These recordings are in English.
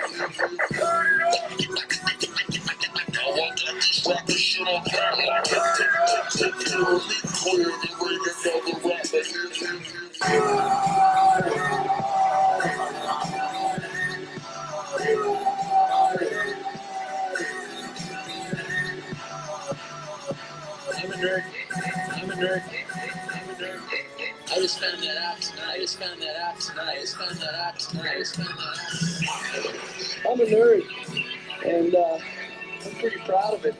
I just found that out tonight. I'm a nerd, and I'm pretty proud of it.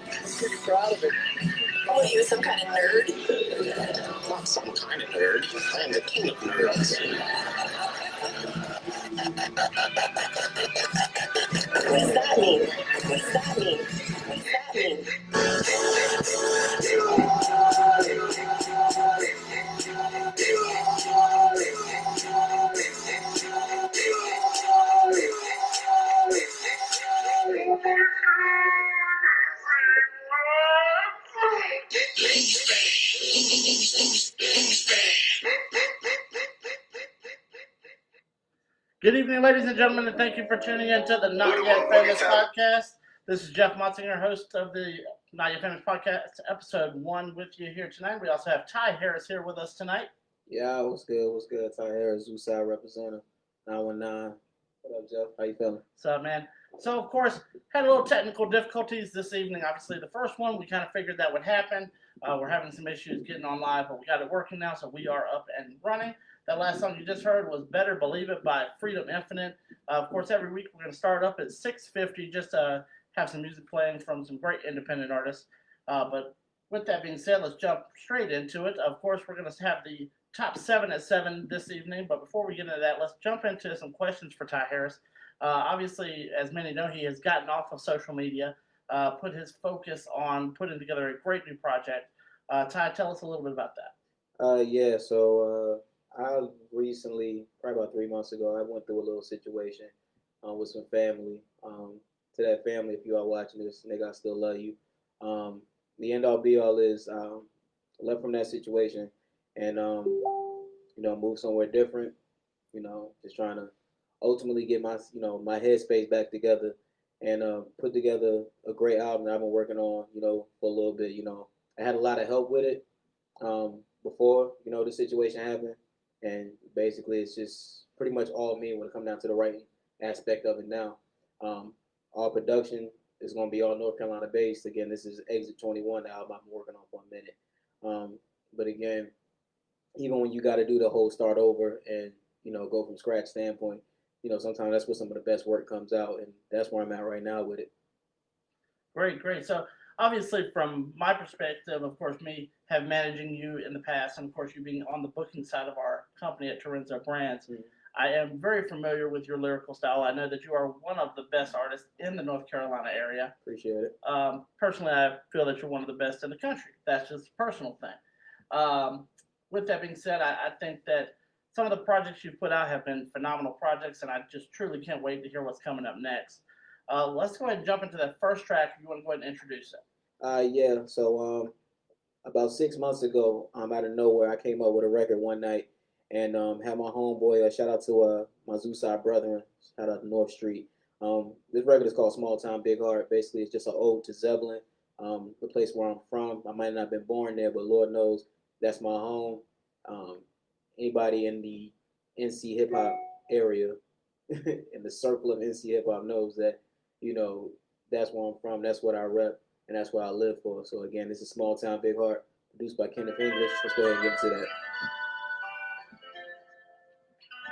What are you, some kind of nerd? I'm not some kind of nerd. I am the king of nerds. What does that mean? Good evening, ladies and gentlemen, and thank you for tuning in to the Not Yet Famous podcast. This is Jeff Monsinger, host of the Not Yet Famous podcast, episode 1 with you here tonight. We also have Ty Harriz here with us tonight. Yeah, what's good? Ty Harriz, Zooside representative, 919. What up, Jeff? How you feeling? What's up, man? So, of course, had a little technical difficulties this evening. Obviously, the first one, we kind of figured that would happen. We're having some issues getting on live, but we got it working now, so we are up and running. That last song you just heard was Better Believe It by Freedom Infinite. Of course, every week we're going to start up at 6:50 just to have some music playing from some great independent artists. But with that being said, let's jump straight into it. Of course, we're going to have the top 7 at 7 this evening. But before we get into that, let's jump into some questions for Ty Harriz. Obviously, as many know, he has gotten off of social media, put his focus on putting together a great new project. Ty, tell us a little bit about that. So I recently, probably about 3 months ago, I went through a little situation with some family. To that family, if you are watching this, nigga, I still love you. The end all be all is I left from that situation and moved somewhere different. Just trying to ultimately get my my headspace back together and put together a great album that I've been working on for a little bit. I had a lot of help with it before the situation happened. And basically, it's just pretty much all me when it comes down to the writing aspect of it now. All production is going to be all North Carolina based. Again, this is Exit 21, the album I've been working on for a minute. But again, even when you got to do the whole start over and, go from scratch standpoint, sometimes that's where some of the best work comes out. And that's where I'm at right now with it. Great. So obviously, from my perspective, of course, me have managing you in the past, and of course, you being on the booking side of our company at Torenzo Brands, I am very familiar with your lyrical style. I know that you are one of the best artists in the North Carolina area. Appreciate it. Personally, I feel that you're one of the best in the country. That's just a personal thing. With that being said, I think that some of the projects you've put out have been phenomenal projects, and I just truly can't wait to hear what's coming up next. Let's go ahead and jump into that first track. If you want to go ahead and introduce it. So about 6 months ago, out of nowhere, I came up with a record one night and had my homeboy, shout out to my Zooside brethren, shout out to North Street. This record is called Small Town Big Heart. Basically, it's just an ode to Zebulon, the place where I'm from. I might not have been born there, but Lord knows that's my home. Anybody in the NC hip hop area, in the circle of NC hip hop knows that, that's where I'm from, that's what I rep, and that's what I live for. So again, this is Small Town Big Heart, produced by Kenneth English. Let's go ahead and get into that.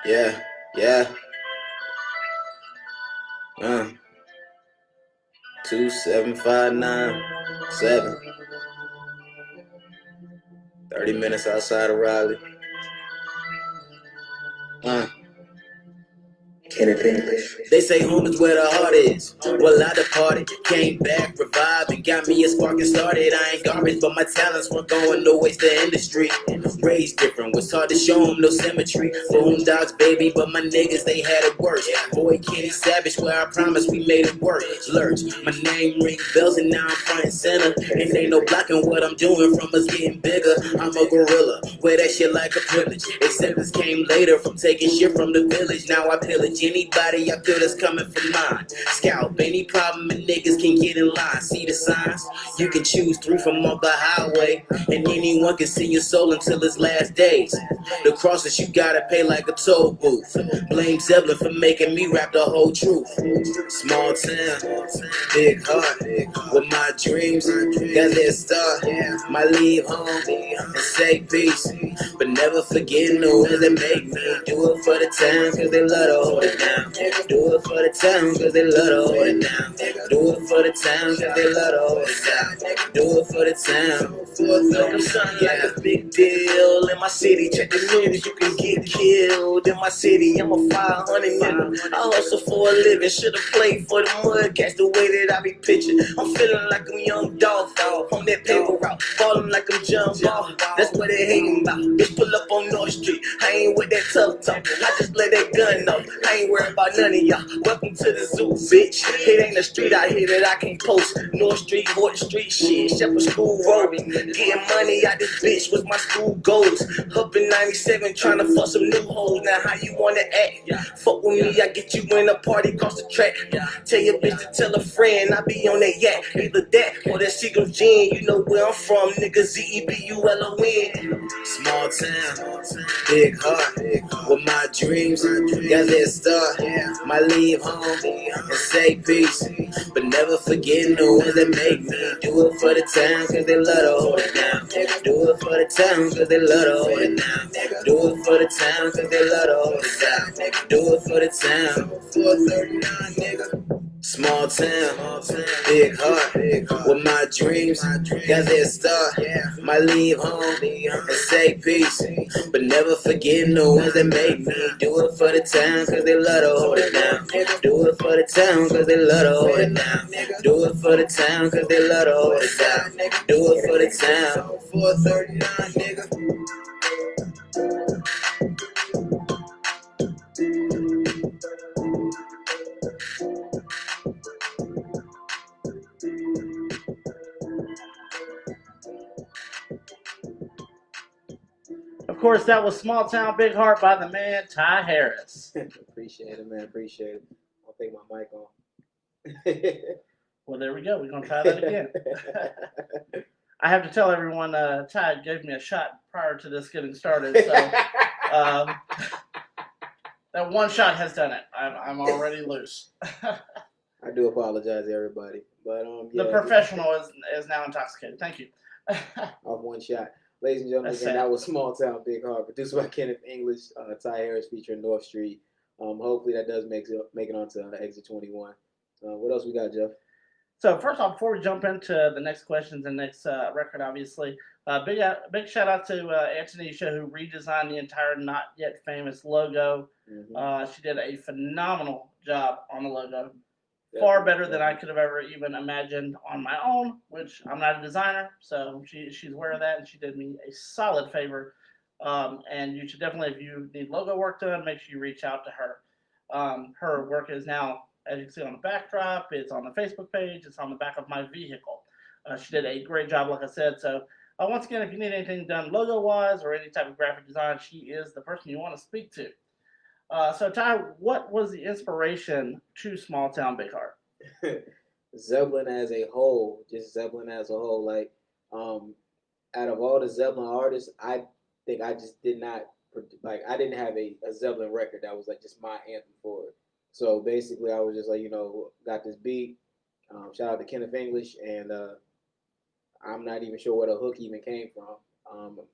Yeah. 27597. 30 minutes outside of Raleigh. They say home is where the heart is. Well, I departed, came back, revived, and got me a spark and started. I ain't garbage, but my talents weren't going no waste the industry. Raised different, was hard to show them no symmetry. Boondocks, baby, but my niggas, they had it worse. Boy, Kenny Savage, where I promised we made it work. Lurch, my name ring bells, and now I'm front and center. And ain't no blocking what I'm doing from us getting bigger. I'm a gorilla, wear that shit like a privilege. Acceptance came later from taking shit from the village. Now I pillage anybody I feel that's coming from mine. Scalp any problem and niggas can get in line. See the signs? You can choose 3 from off the highway, and anyone can see your soul until its last days. The crosses you gotta pay like a toll booth. Blame Zeppelin for making me rap the whole truth. Small town, big heart, with my dreams, got that start. Might leave home and say peace, but never forget the ones that make me. Do it for the town, cause they love to hold it down. Do it for the town, cause they love to hold it down. Do it for the town, cause they love to hold it down. Do it for the town. I'm something like a big deal in my city. Check the news, you can get killed in my city. I'm a 500 nigga. I hustle for a living. Should've played for the mud. Catch the way that I be pitching. I'm feeling like I'm young dog on that paper route. Falling like I'm John Ball. That's what they hating about. Bitch, pull up on North Street. I ain't with that tough talk. I just let that gun off. I ain't worried about none of y'all. Welcome to the zoo, bitch. It ain't a street out here that I can't post. North Street, Water Street shit. Shepherd School Road. Getting money out this bitch was my school goals. Up in 97 trying to fuck some new hoes. Now how you wanna act? Fuck with me, I get you in a party across the track. Tell your bitch to tell a friend I be on that yak. Either that or that Seagram's gin. You know where I'm from, nigga. ZEBULON. Small town, big heart, with my dreams, got that start. Might leave home and say peace, but never forget the ones that make me. Do it for the town, cause they love to hold it down. Do it for the town, cause they love to hold it down. Do it for the town, cause they love to hold it down. Do it for the town. 439, nigga. Small town, big heart, with my dreams, got that start. Might leave home and say peace, but never forget the ones that make me. Do it for the town, cause they love to hold it down. Do it for the town, cause they love to hold it down. Do it for the town, cause they love to hold it down. Do it for the town. 439, nigga. Of course, that was Small Town Big Heart by the man Ty Harriz. Appreciate it, man. Appreciate it. I'll take my mic on. Well, there we go. We're going to try that again. I have to tell everyone, Ty gave me a shot prior to this getting started. So that one shot has done it. I'm already loose. I do apologize, everybody. But yeah, the professional is now intoxicated. Thank you. Off one shot. Ladies and gentlemen, again, that was Small Town Big Heart, produced by Kenneth English, Ty Harriz featuring North Street. Hopefully that does make it onto Exit 21. What else we got, Jeff? So first off, before we jump into the next questions and next record, obviously, big shout out to Antonisha, who redesigned the entire Not Yet Famous logo. Mm-hmm. She did a phenomenal job on the logo. Far better than I could have ever even imagined on my own, which I'm not a designer, so she's aware of that, and she did me a solid favor. And you should definitely, if you need logo work done, make sure you reach out to her. Her work is now, as you can see on the backdrop, it's on the Facebook page, it's on the back of my vehicle. She did a great job, like I said. So once again, if you need anything done logo-wise or any type of graphic design, she is the person you want to speak to. So Ty, what was the inspiration to Small Town Big Heart? Zeppelin as a whole, just Zeppelin as a whole. Like, out of all the Zeppelin artists, I think I just did not, like, I didn't have a Zeppelin record that was like just my anthem for it. So basically, I was just like, got this beat. Shout out to Kenneth English, and I'm not even sure where the hook even came from.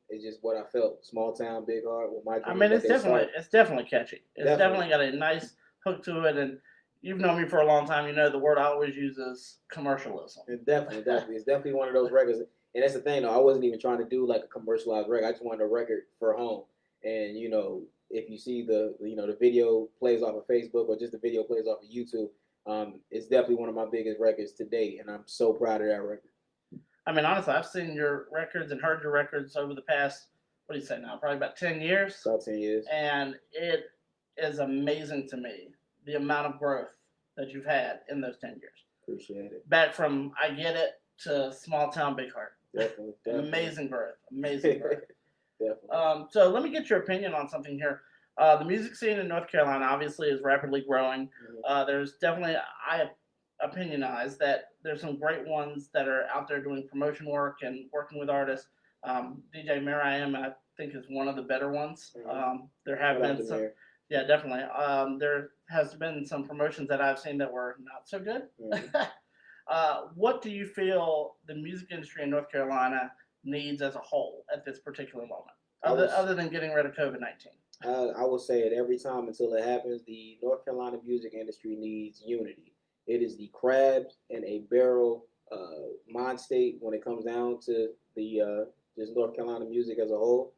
It's just what I felt. Small Town, Big Heart. With my, I mean, it's definitely catchy. It's definitely got a nice hook to it, and you've known me for a long time. You know the word I always use is commercialism. Definitely. It's definitely one of those records. And that's the thing, though. I wasn't even trying to do like a commercialized record. I just wanted a record for home. And if you see the video plays off of Facebook or just the video plays off of YouTube, it's definitely one of my biggest records to date, and I'm so proud of that record. I mean, honestly, I've seen your records and heard your records over the past, what do you say now, probably about 10 years? About 10 years. And it is amazing to me, the amount of growth that you've had in those 10 years. Appreciate it. Back from I Get It to Small Town Big Heart. Definitely. Amazing growth. Amazing growth. Definitely. So let me get your opinion on something here. The music scene in North Carolina obviously is rapidly growing. There's definitely, I opinionize that there's some great ones that are out there doing promotion work and working with artists. DJ Miriam, I think, is one of the better ones. There have been some, yeah, definitely. There has been some promotions that I've seen that were not so good. What do you feel the music industry in North Carolina needs as a whole at this particular moment, other than getting rid of COVID-19? I will say it every time until it happens. The North Carolina music industry needs unity. It is the crabs in a barrel mind state when it comes down to the just North Carolina music as a whole.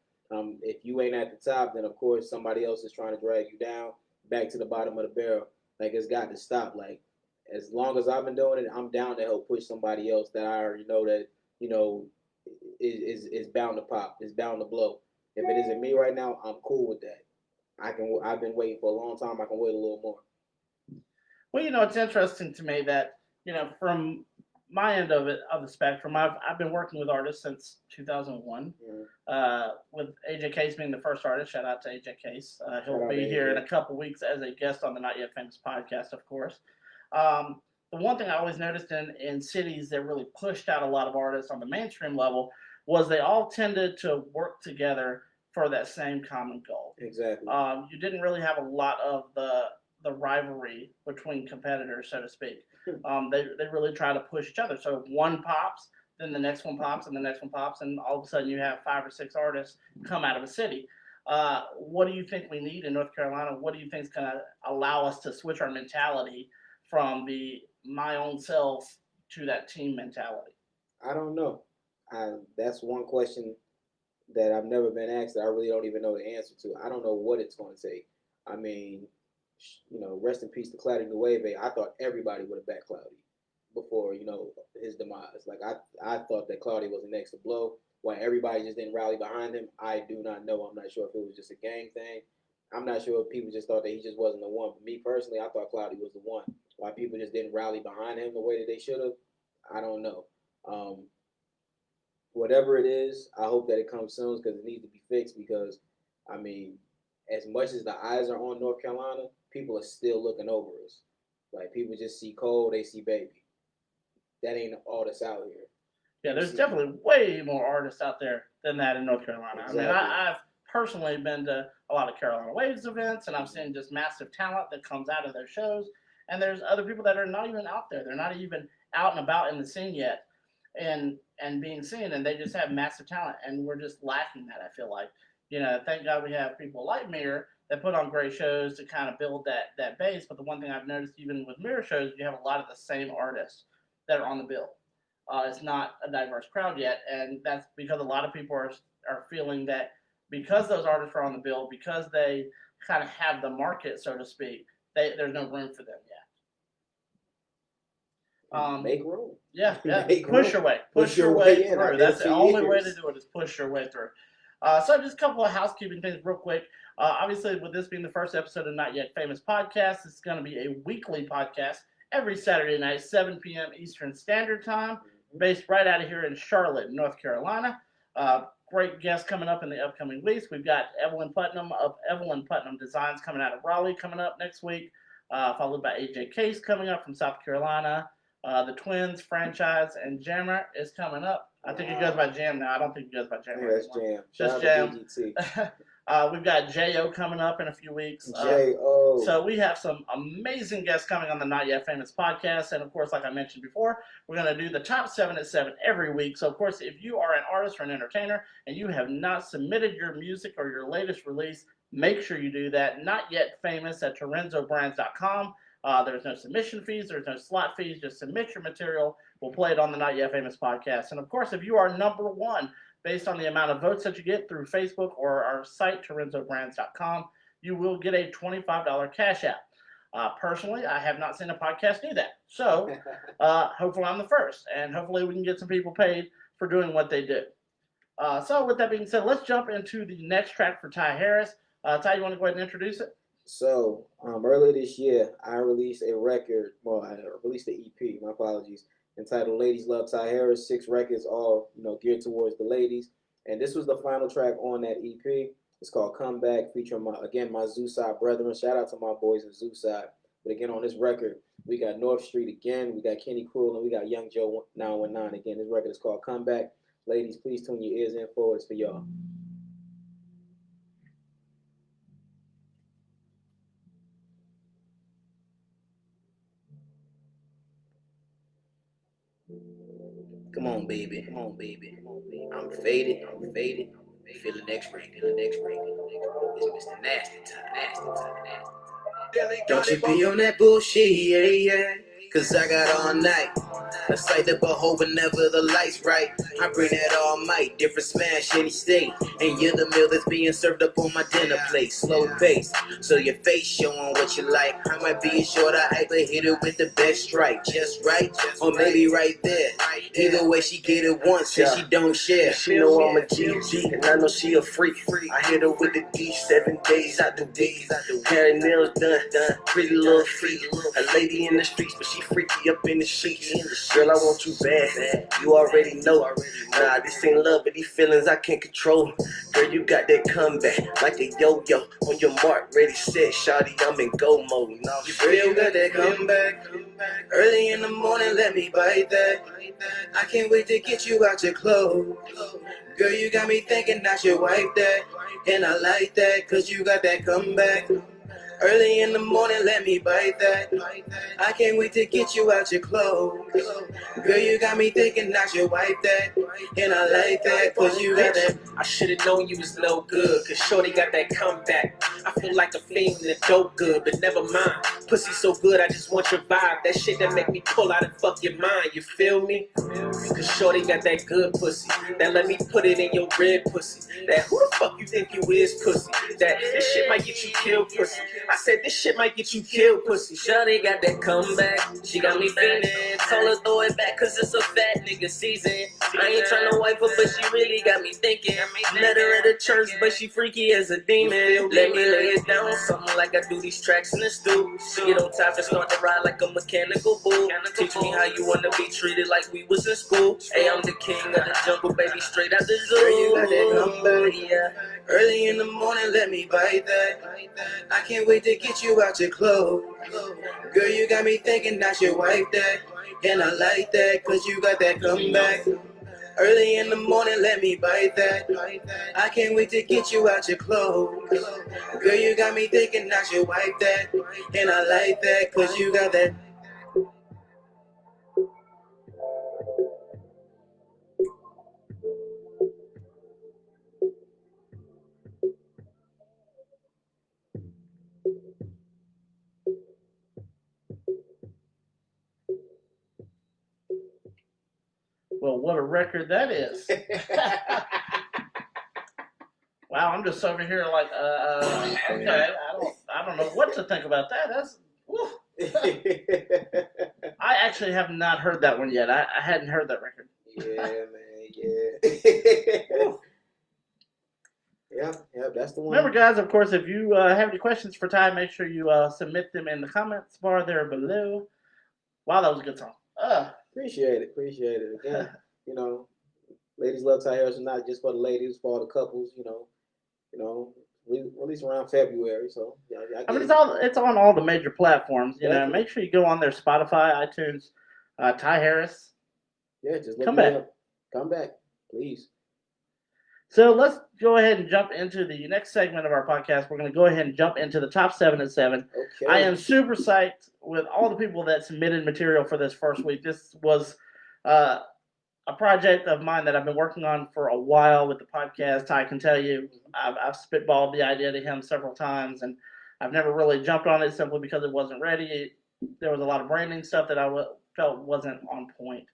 If you ain't at the top, then of course somebody else is trying to drag you down back to the bottom of the barrel. Like, it's got to stop. Like, as long as I've been doing it, I'm down to help push somebody else that I already know that is bound to pop, is bound to blow. If it isn't me right now, I'm cool with that. I've been waiting for a long time. I can wait a little more. Well, it's interesting to me that from my end of the spectrum, I've been working with artists since 2001. With AJ Case being the first artist. Shout out to AJ Case. He'll be here in a couple weeks as a guest on the Not Yet Famous podcast, of course. The one thing I always noticed in cities that really pushed out a lot of artists on the mainstream level was they all tended to work together for that same common goal. Exactly. You didn't really have a lot of the rivalry between competitors, so to speak. They really try to push each other. So if one pops, then the next one pops, and the next one pops, and all of a sudden you have 5 or 6 artists come out of a city. What do you think we need in North Carolina? What do you think is going to allow us to switch our mentality from the my own self to that team mentality? I don't know. That's one question that I've never been asked that I really don't even know the answer to. I don't know what it's going to take. I mean, rest in peace to Cloudy Nueve. I thought everybody would have backed Cloudy before, his demise. Like, I thought that Cloudy was the next to blow. Why everybody just didn't rally behind him, I do not know. I'm not sure if it was just a gang thing. I'm not sure if people just thought that he just wasn't the one. But me personally, I thought Cloudy was the one. Why people just didn't rally behind him the way that they should have, I don't know. Whatever it is, I hope that it comes soon because it needs to be fixed because, I mean, as much as the eyes are on North Carolina, people are still looking over us. Like, people just see Cole, they see Baby. That ain't all that's out here. Yeah, there's definitely way more artists out there than that in North Carolina. Exactly. I mean, I've personally been to a lot of Carolina Waves events, and I've seen just massive talent that comes out of those shows. And there's other people that are not even out there. They're not even out and about in the scene yet and being seen, and they just have massive talent, and we're just lacking that, I feel like. Thank God we have people like Mirror that put on great shows to kind of build that base. But the one thing I've noticed, even with Mirror shows, you have a lot of the same artists that are on the bill. It's not a diverse crowd yet, and that's because a lot of people are feeling that because those artists are on the bill, because they kind of have the market, so to speak, there's no room for them yet. Make room. Yeah. Make push room. your way in. through. That's the only way to do it, is push your way through. So just a couple of housekeeping things real quick. Obviously, with this being the first episode of Not Yet Famous podcast, it's going to be a weekly podcast every Saturday night, 7 p.m. Eastern Standard Time, based right out of here in Charlotte, North Carolina. Great guests coming up in the upcoming weeks. We've got Evelyn Putnam of Evelyn Putnam Designs coming out of Raleigh coming up next week, followed by AJ Case coming up from South Carolina. The Twins franchise and Jammer is coming up. I think it goes by Jam now. I don't think it goes by Jammer. Yeah, that's Jam. Just Jam. We've got J.O. coming up in a few weeks. J.O. So we have some amazing guests coming on the Not Yet Famous podcast. And, of course, like I mentioned before, we're going to do the top 7 at 7 every week. So, of course, if you are an artist or an entertainer and you have not submitted your music or your latest release, make sure you do that. Not Yet Famous at TorenzoBrands.com. There's no submission fees. There's no slot fees. Just submit your material. We'll play it on the Not Yet Famous podcast. And, of course, if you are number 1, based on the amount of votes that you get through Facebook or our site, TorenzoBrands.com, you will get a $25 cash app. Personally, I have not seen a podcast do that. So hopefully I'm the first. And hopefully we can get some people paid for doing what they do. So with that being said, let's jump into the next track for Ty Harriz. Ty, you want to go ahead and introduce it? So earlier this year, I released a record. Well, I released an EP. My apologies. Entitled "Ladies Love Ty Harriz." 6 records, all geared towards the ladies. And this was the final track on that EP. It's called Comeback, featuring my Zooside brethren. Shout out to my boys in Zooside. But again, on this record, we got North Street again, we got Kenny Cruel, and we got Young Joe 919 again. This record is called Comeback. Ladies, please tune your ears in for it. It's for y'all. Come on, baby. Come on, baby. I'm faded. Feeling X-ray. It's Mr. Nasty Time. Don't you be on that bullshit, yeah. Cause I got all night. A sight to behold whenever the light's right. I bring that all might, different smash, any state. And you're the meal that's being served up on my dinner plate. Slow pace, so your face showing what you like. I might be a short, I but hit it with the best strike. Just right, or maybe right there. Either way, she get it once and she don't share. She know I'm a GG and I know she a freak. I hit her with the D 7 days I do. Hair and nails done. Pretty little freak. A lady in the streets, but she freaky up in the sheets. Girl, I want you bad. You already know. Nah, this ain't love, but these feelings I can't control. Girl, you got that comeback like a yo-yo. On your mark, ready, set, shawty, I'm in go mode. Now, you still got that comeback. Early in the morning, let me bite that. I can't wait to get you out your clothes. Girl, you got me thinking I should wipe that. And I like that, cause you got that comeback. Early in the morning, let me bite that. I can't wait to get you out your clothes. Girl, you got me thinking I should wipe that. And I like that, cause you got that. I should've known you was no good, cause shorty got that comeback. I feel like a fiend in the dope good, but never mind. Pussy so good, I just want your vibe. That shit that make me pull out and fuck your mind, you feel me? Cause shorty got that good pussy. That let me put it in your red pussy. That who the fuck you think you is pussy? That this shit might get you killed pussy. I said this shit might get you killed pussy. Shorty got that comeback, she got me feeling. Told her throw it back cause it's a fat nigga season. I ain't tryna wipe her, but she really got me thinking. Met her at a church, but she freaky as a demon. Let me lay it down, something like I do these tracks in the stew. Get on top and start to ride like a mechanical bull. Teach me how you wanna be treated like we was in school. Hey, I'm the king of the jungle, baby, straight out the zoo. Girl, you got that comeback. Yeah. Early in the morning, let me bite that. I can't wait to get you out your clothes. Girl, you got me thinking I should wipe that. And I like that, cause you got that comeback. Early in the morning, let me bite that. I can't wait to get you out your clothes. Girl, you got me thinking I should wipe that. And I like that, cause you got that. Well, what a record that is. Wow, I'm just over here like, okay, I don't know what to think about that. That's, whew. I actually have not heard that one yet. I hadn't heard that record. Yeah, man, yeah. Yeah, that's the one. Remember, guys, of course, if you have any questions for Ty, make sure you submit them in the comments bar there below. Wow, that was a good song. Appreciate it. Again, you know, ladies love Ty Harriz, not just for the ladies, for all the couples. You know, we release around February, so yeah. I mean, it's on all the major platforms. You know, make sure you go on there: Spotify, iTunes, Ty Harriz. Yeah, just look Come back. up. Come back, please. So let's go ahead and jump into the next segment of our podcast. We're going to go ahead and jump into the top 7 at 7. Okay. I am super psyched with all the people that submitted material for this first week. This was a project of mine that I've been working on for a while with the podcast. I can tell you, I've spitballed the idea to him several times, and I've never really jumped on it simply because it wasn't ready. There was a lot of branding stuff that I felt wasn't on point.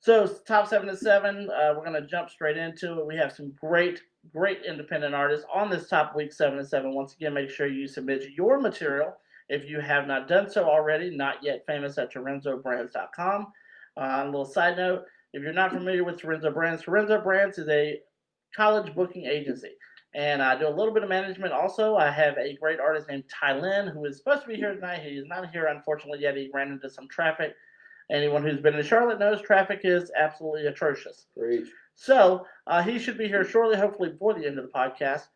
So top 7 at 7, we're going to jump straight into it. We have some great independent artists on this top week 7 at 7. Once again, make sure you submit your material if you have not done so already. Not yet famous at TorenzoBrands.com. A little side note, if you're not familiar with Torenzo Brands is a college booking agency. And I do a little bit of management also. I have a great artist named Tylin who is supposed to be here tonight. He is not here, unfortunately, yet. He ran into some traffic Anyone who's been in Charlotte knows traffic is absolutely atrocious. Preach. So he should be here shortly, hopefully before the end of the podcast.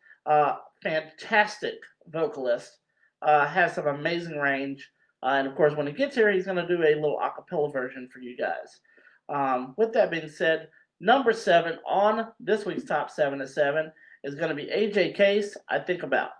Fantastic vocalist, has some amazing range, and of course, when he gets here, he's going to do a little acapella version for you guys. With that being said, number 7 on this week's Top 7 at 7 is going to be AJ Case, I Think About.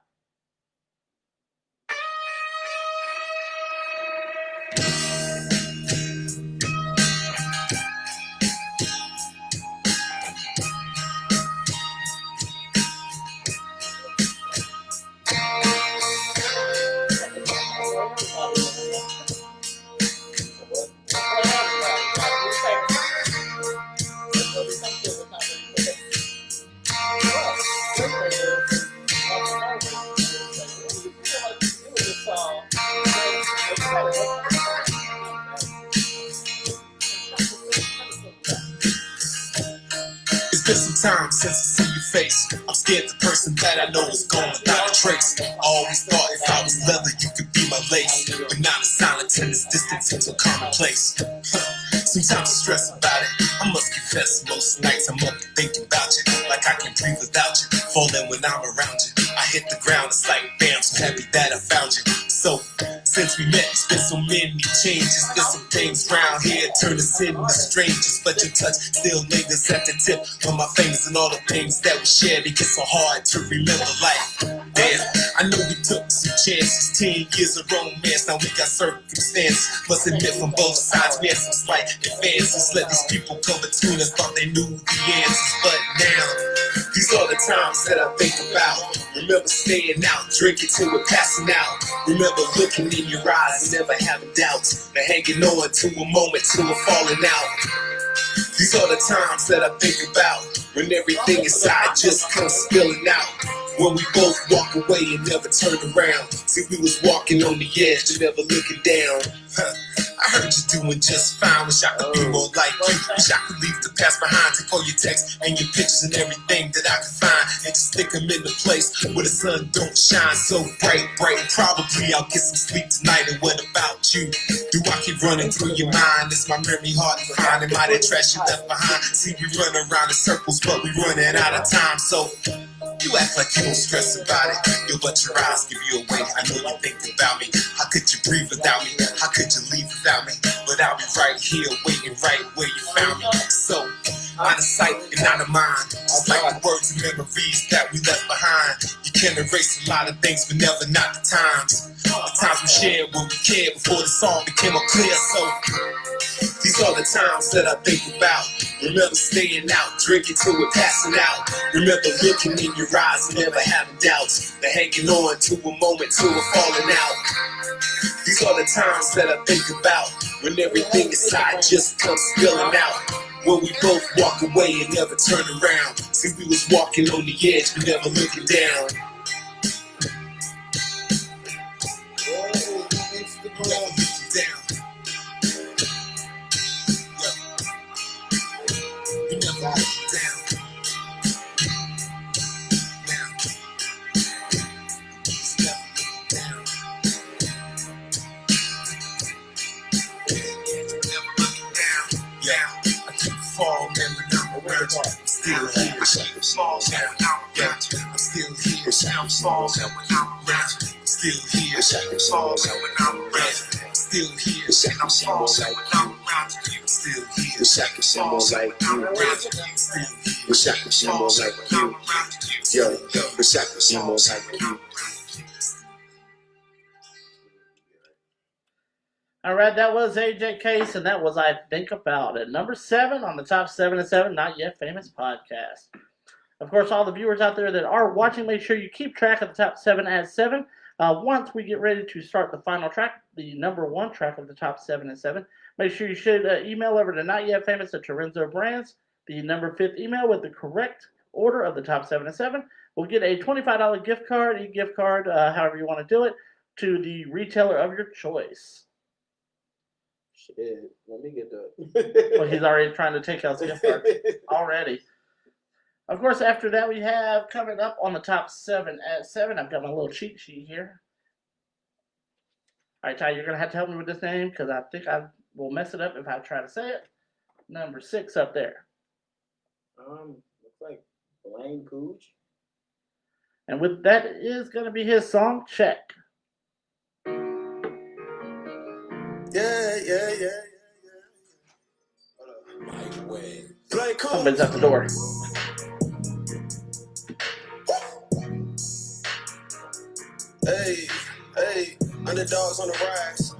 It's been some time since I see your face. I'm scared the person that I know is gone without a trace. I always thought if I was leather, you could be my lace. But now the silence and this distance into commonplace. Sometimes I stress about it. I must confess, most nights I'm up thinking about you. Like I can't breathe without you. Falling when I'm around you. I hit the ground, it's like bam, so happy that I found you. So, since we met, it's been so many changes. There's some things round here turn us into strangers. But your touch still lingers at the tip of my fingers. And all the things that we shared, it gets so hard to remember. Like, damn, I know we took some chances. 10 years of romance, now we got circumstances. Must admit from both sides, we had some slight advances. Let these people come between us, thought they knew the answers. But now, these are the times that I think about. Remember staying out, drinking till we're passing out. Remember looking in your eyes and never having doubts. And hanging on to a moment till we're falling out. These are the times that I think about. When everything inside just comes spilling out. When we both walk away and never turn around. See, we was walking on the edge and never looking down. I heard you doing just fine. Wish I could be more like you. Wish I could leave the past behind. Take all your texts and your pictures and everything that I could find. And just stick them in the place where the sun don't shine so bright. Probably I'll get some sleep tonight. And what about you? Do I keep running through your mind? Is my memory hard to find? Am I that trash you left behind? See, we run around in circles, but we running out of time. So you act like you don't stress about it. Yo, but your eyes give you away. I know you think about me. How could you breathe without me? How could you leave without me? But I'll be right here waiting right where you found me. So, out of sight and out of mind. Just like the words and memories that we left behind. You can erase a lot of things, but never not the times. The times we shared when we cared before the song became clear. So, these are the times that I think about. Remember staying out, drinking till we're passing out. Remember looking in your eyes and never having doubts. And hanging on to a moment till we're falling out. These are the times that I think about. When everything inside just comes spilling out. When we both walk away and never turn around. See, we was walking on the edge but never looking down. Never looking down. You never looking down. Now, just never looking down. Never looking down. Yeah, I keep falling when I'm around you. I'm still here. I keep falling when I'm around you. I'm still here. I'm falling when I'm around you. I'm still here. I'm falling when I'm around you. I'm still here. I'm falling when I'm around you. I'm still here. Wish I could sing more like you. Wish I could sing more like you. Yo, wish I could sing more like you. All right, that was AJ Case, and that was I Think About It. Number 7 on the Top 7 at 7 Not Yet Famous podcast. Of course, all the viewers out there that are watching, make sure you keep track of the Top 7 at 7. Once we get ready to start the final track, the number 1 track of the Top 7 at 7, make sure you should email over to notyetfamous at Torenzo Brands. The number 5th email with the correct order of the Top 7 at 7 will get a $25 gift card, e-gift card, however you want to do it, to the retailer of your choice. Shit, let me get that. Well, he's already trying to take out gift cards already. Of course, after that, we have coming up on the Top 7 at 7. I've got my little cheat sheet here. All right, Ty, you're going to have to help me with this name because I think I've will mess it up if I try to say it. Number 6 up there. Looks like Blaine Cooge. And with that is going to be his song, Check. Yeah. Blaine Cooge. Somebody's at the door. Hey, underdogs on the rise.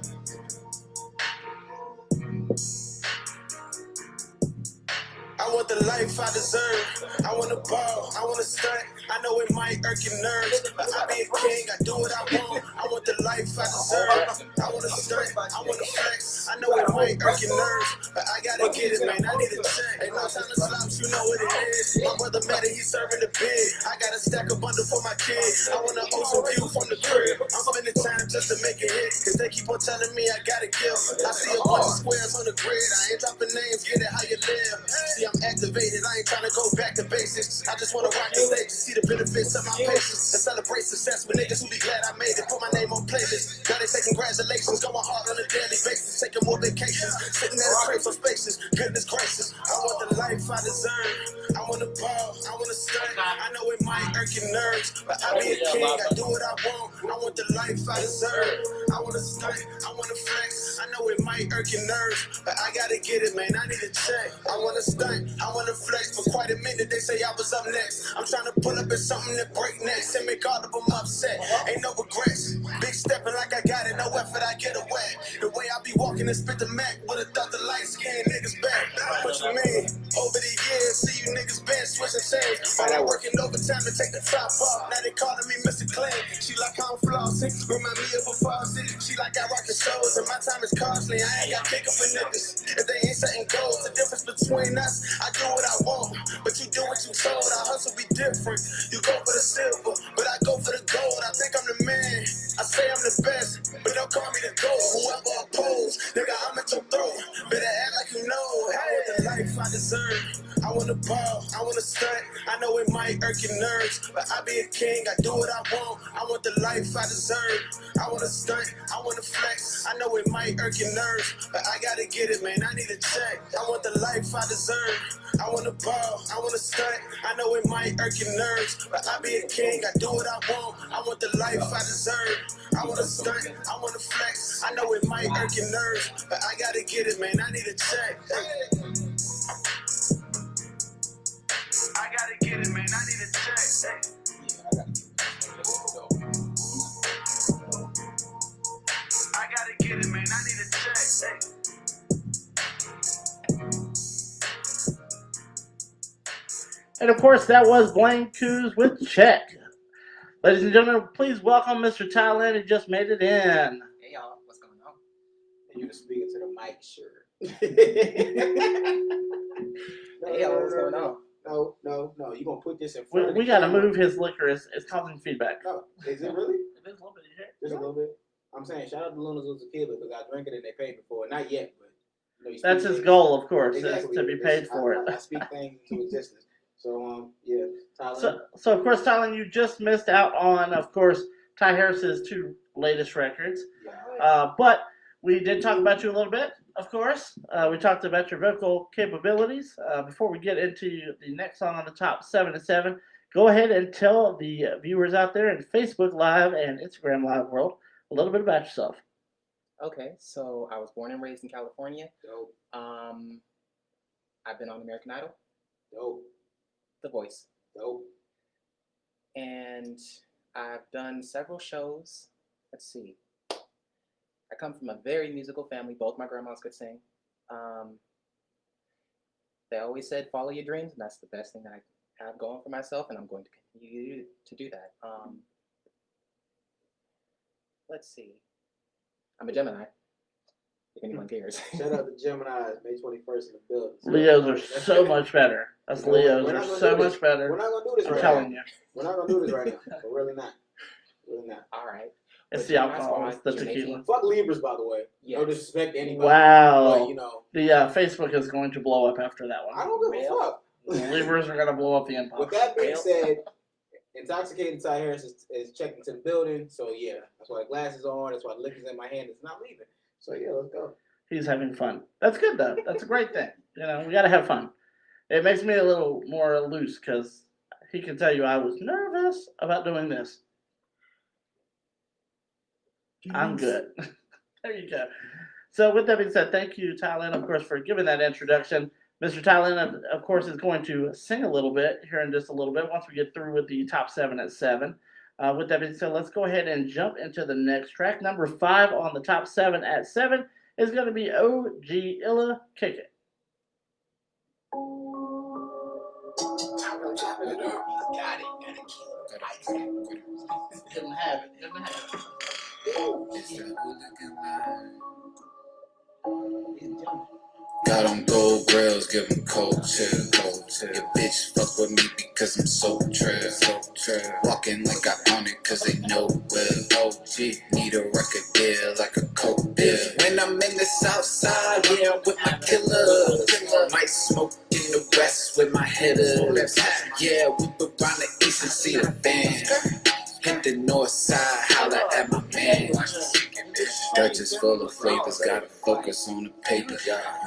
I want the life I deserve. I want to ball, I want to stunt. I know it might irk your nerves, but I be a king, I do what I want. I want the life I deserve. I want to stunt, I want to flex. I know it might irk your nerves, but I gotta get it, man. I need a check. Ain't no time to slouch, you know what it is. My brother met it, he's serving the bid. I got a stack of bundle for my kid. I want an ocean view from the crib. I'm spending time just to make it hit, cause they keep on telling me I gotta kill. I see a bunch of squares on the grid. I ain't dropping names, get it how you live. See, I'm activated, I ain't trying to go back to basics. I just wanna rock the stage and see the benefits of my patience and celebrate success with niggas who be glad I made it. Put my name on playlists. Now they say congratulations, going hard on a daily basis, taking more vacations, sitting at a crib for spaces. Goodness gracious, I want the life I deserve. I wanna ball, I wanna stunt. I know it might irk your nerves, but I be a king, I do what I want. I want the life I deserve. I wanna stunt, I wanna flex. I know it might irk your nerves, but I gotta get it, man. I need a check. I wanna stunt, I wanna flex. For quite a minute, they say I was up next. I'm trying to pull up at something that break necks and make all of them upset. Ain't no regrets. Big stepping like I got it, no effort, I get away. The way I be walking and spit the Mac, would've thought the light skin niggas back. What you mean? Over the years, see you niggas been switching chains. All that working overtime to take the top off. Now they calling me Mr. Clean. She like I'm flossing, remind me of a faucet. She like I rock the shows, and my time is costly. I ain't got pick up for niggas. If they ain't setting goals, the difference between us, I do what I want, but you do what you told. Our hustle be different. You go for the silver, but I go for the gold. I think I'm the man. I say I'm the best, but don't call me the GOAT. Whoever oppose, nigga, I'm at your throat. Better act like you know. I want the life I deserve. I wanna ball, I wanna stunt. I know it might irk your nerves, but I be a king, I do what I want. I want the life I deserve. I wanna stunt, I wanna flex. I know it might irk your nerves, but I gotta get it, man. I need a check. I want the life I deserve. I wanna ball, I wanna stunt. I know it might irk your nerves, but I be a king, I do what I want. I want the life I deserve. I wanna stunt, I wanna flex. I know it might irk your nerves, but I gotta get it, man. I need a check. I gotta get it, man. I need a check. I gotta get it, man. I need a check. And of course, that was Blaine Cooge with Check. Ladies and gentlemen, please welcome Mr. Tylin, who just made it in. Hey y'all, what's going on? You was speaking to the mic, sure. Hey y'all, what's going on? No. You gonna put this in front of the We got to camera. move his liquor. It's causing feedback. No, is it really? It is a little bit here. Just a little bit. I'm saying, shout out to Luna's Little Tequila because I drank it and they paid me for it. Not yet, but you That's speak his things- goal, of course, Exactly. is to be paid for it. I speak things into existence. So yeah, Tyler. So of course, Tylin, you just missed out on, of course, Ty Harris's 2 latest records. But we did talk about you a little bit, of course. We talked about your vocal capabilities. Before we get into the next song on the top 7 to 7, go ahead and tell the viewers out there in Facebook Live and Instagram Live world a little bit about yourself. Okay, so I was born and raised in California. Dope. I've been on American Idol, Dope. The Voice, Dope. and I've done several shows. Let's see. I come from a very musical family. Both my grandmas could sing. They always said, follow your dreams, and that's the best thing that I have going for myself, and I'm going to continue to do that. Let's see. I'm a Gemini, if anyone cares. Shout out to Gemini, May 21st in the building. Leos are so much better. Us You know, Leos we're are not gonna so do this. much better. We're not gonna do this I'm right telling now. you. We're not gonna do this right now. We're really not. Really not. All right. It's But the alcohol, it's the Jamaican- tequila. Fuck Libras, by the way. Yes. No disrespect to anybody. Wow. But, you know, The Facebook is going to blow up after that I one. don't give a fuck. The Libras are going to blow up the With inbox. that being Well. said, Intoxicated Ty Harris is checking to the building. So yeah, that's why the glasses on. That's why the liquor's in my hand. It's not leaving. So yeah, let's go. he's having fun. That's good though. That's a great thing. You know, we gotta have fun. It makes me a little more loose because he can tell you I was nervous about doing this. I'm good. There you go. So with that being said, thank you, Tylin, of course, for giving that introduction. Mr. Tylin, of course, is going to sing a little bit here in just a little bit once we get through with the top 7 at 7. With that being said, let's go ahead and jump into the next track. Number 5 on the top 7 at 7 is going to be OG Illa, Kick It. Couldn't have it. Couldn't have it. Got on gold grills, give them cold chill. Your bitch fuck with me because I'm so trail. Walking like I own it cause they know well. OG, need a record deal like a coke deal. When I'm in the south side, yeah, I'm with my killer. Might smoke in the west with my hitters. Yeah, whip around the east and see the band. Hit the north side, holla at my man. Dutch is full of flavors, gotta focus on the paper.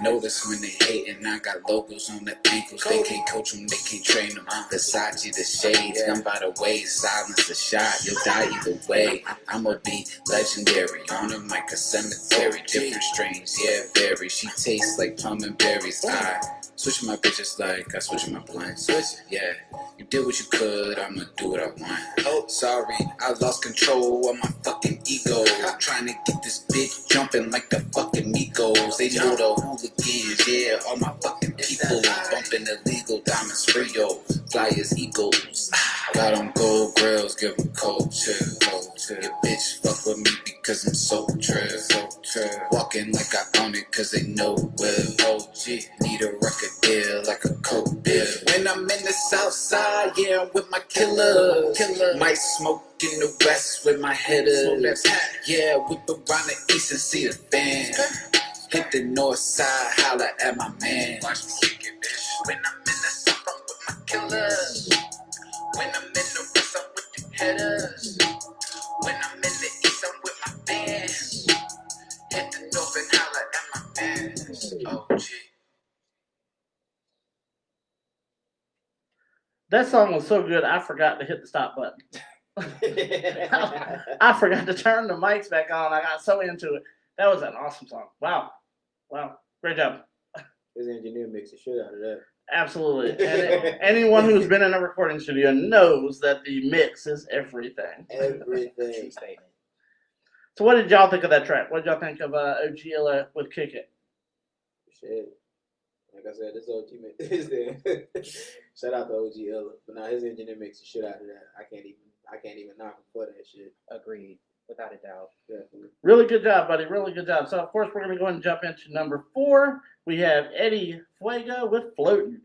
Notice when they hatin', I got logos on the ankles. They can't coach them, they can't train them. Versace the shades, I'm by the way. Silence a shot, you'll die either way. I'ma be legendary, on a mic a cemetery. Different strains, yeah, vary. She tastes like plum and berries. I switch my bitches like I switch my blinds. Yeah, you did what you could, I'ma do what I want. Oh, sorry, I lost control of my fucking ego. Trying to get this bitch jumping like the fucking Migos. They know the hooligans, yeah, all my fucking people. Bumping illegal diamonds, Rio, flyers, eagles. Got on gold grills, give them cold chill. Your bitch fuck with me because I'm so trail. Walking like I own it cause they know well. OG, need a record deal like a coke deal. When I'm in the south side, yeah, I'm with my killer. Might smoke in the west with my hitters. Yeah, whip around the east and see the band. Hit the north side, holla at my man. Watch me kick it, bitch. When I'm in the south, I'm with my killers. When I'm in the west, I'm with the hitters. When I'm in the east, I'm with my band. Hit the north and holla at my man. OG. That song was so good, I forgot to hit the stop button. I forgot to turn the mics back on. I got so into it. That was an awesome song. Wow. Great job. His engineer makes the shit out of that. Absolutely. And anyone who's been in a recording studio knows that the mix is everything. Everything. So what did y'all think of that track? What did y'all think of OG Illa with Kick It? Shit. Like I said, this OG mix is there. Shout out to OG Illa. But now his engineer makes the shit out of that. I can't even knock him for that shit. Agreed, without a doubt. Definitely. Really good job, buddy. Really good job. So of course we're gonna go ahead and jump into number 4. We have Eddie Fuego with Floatin'.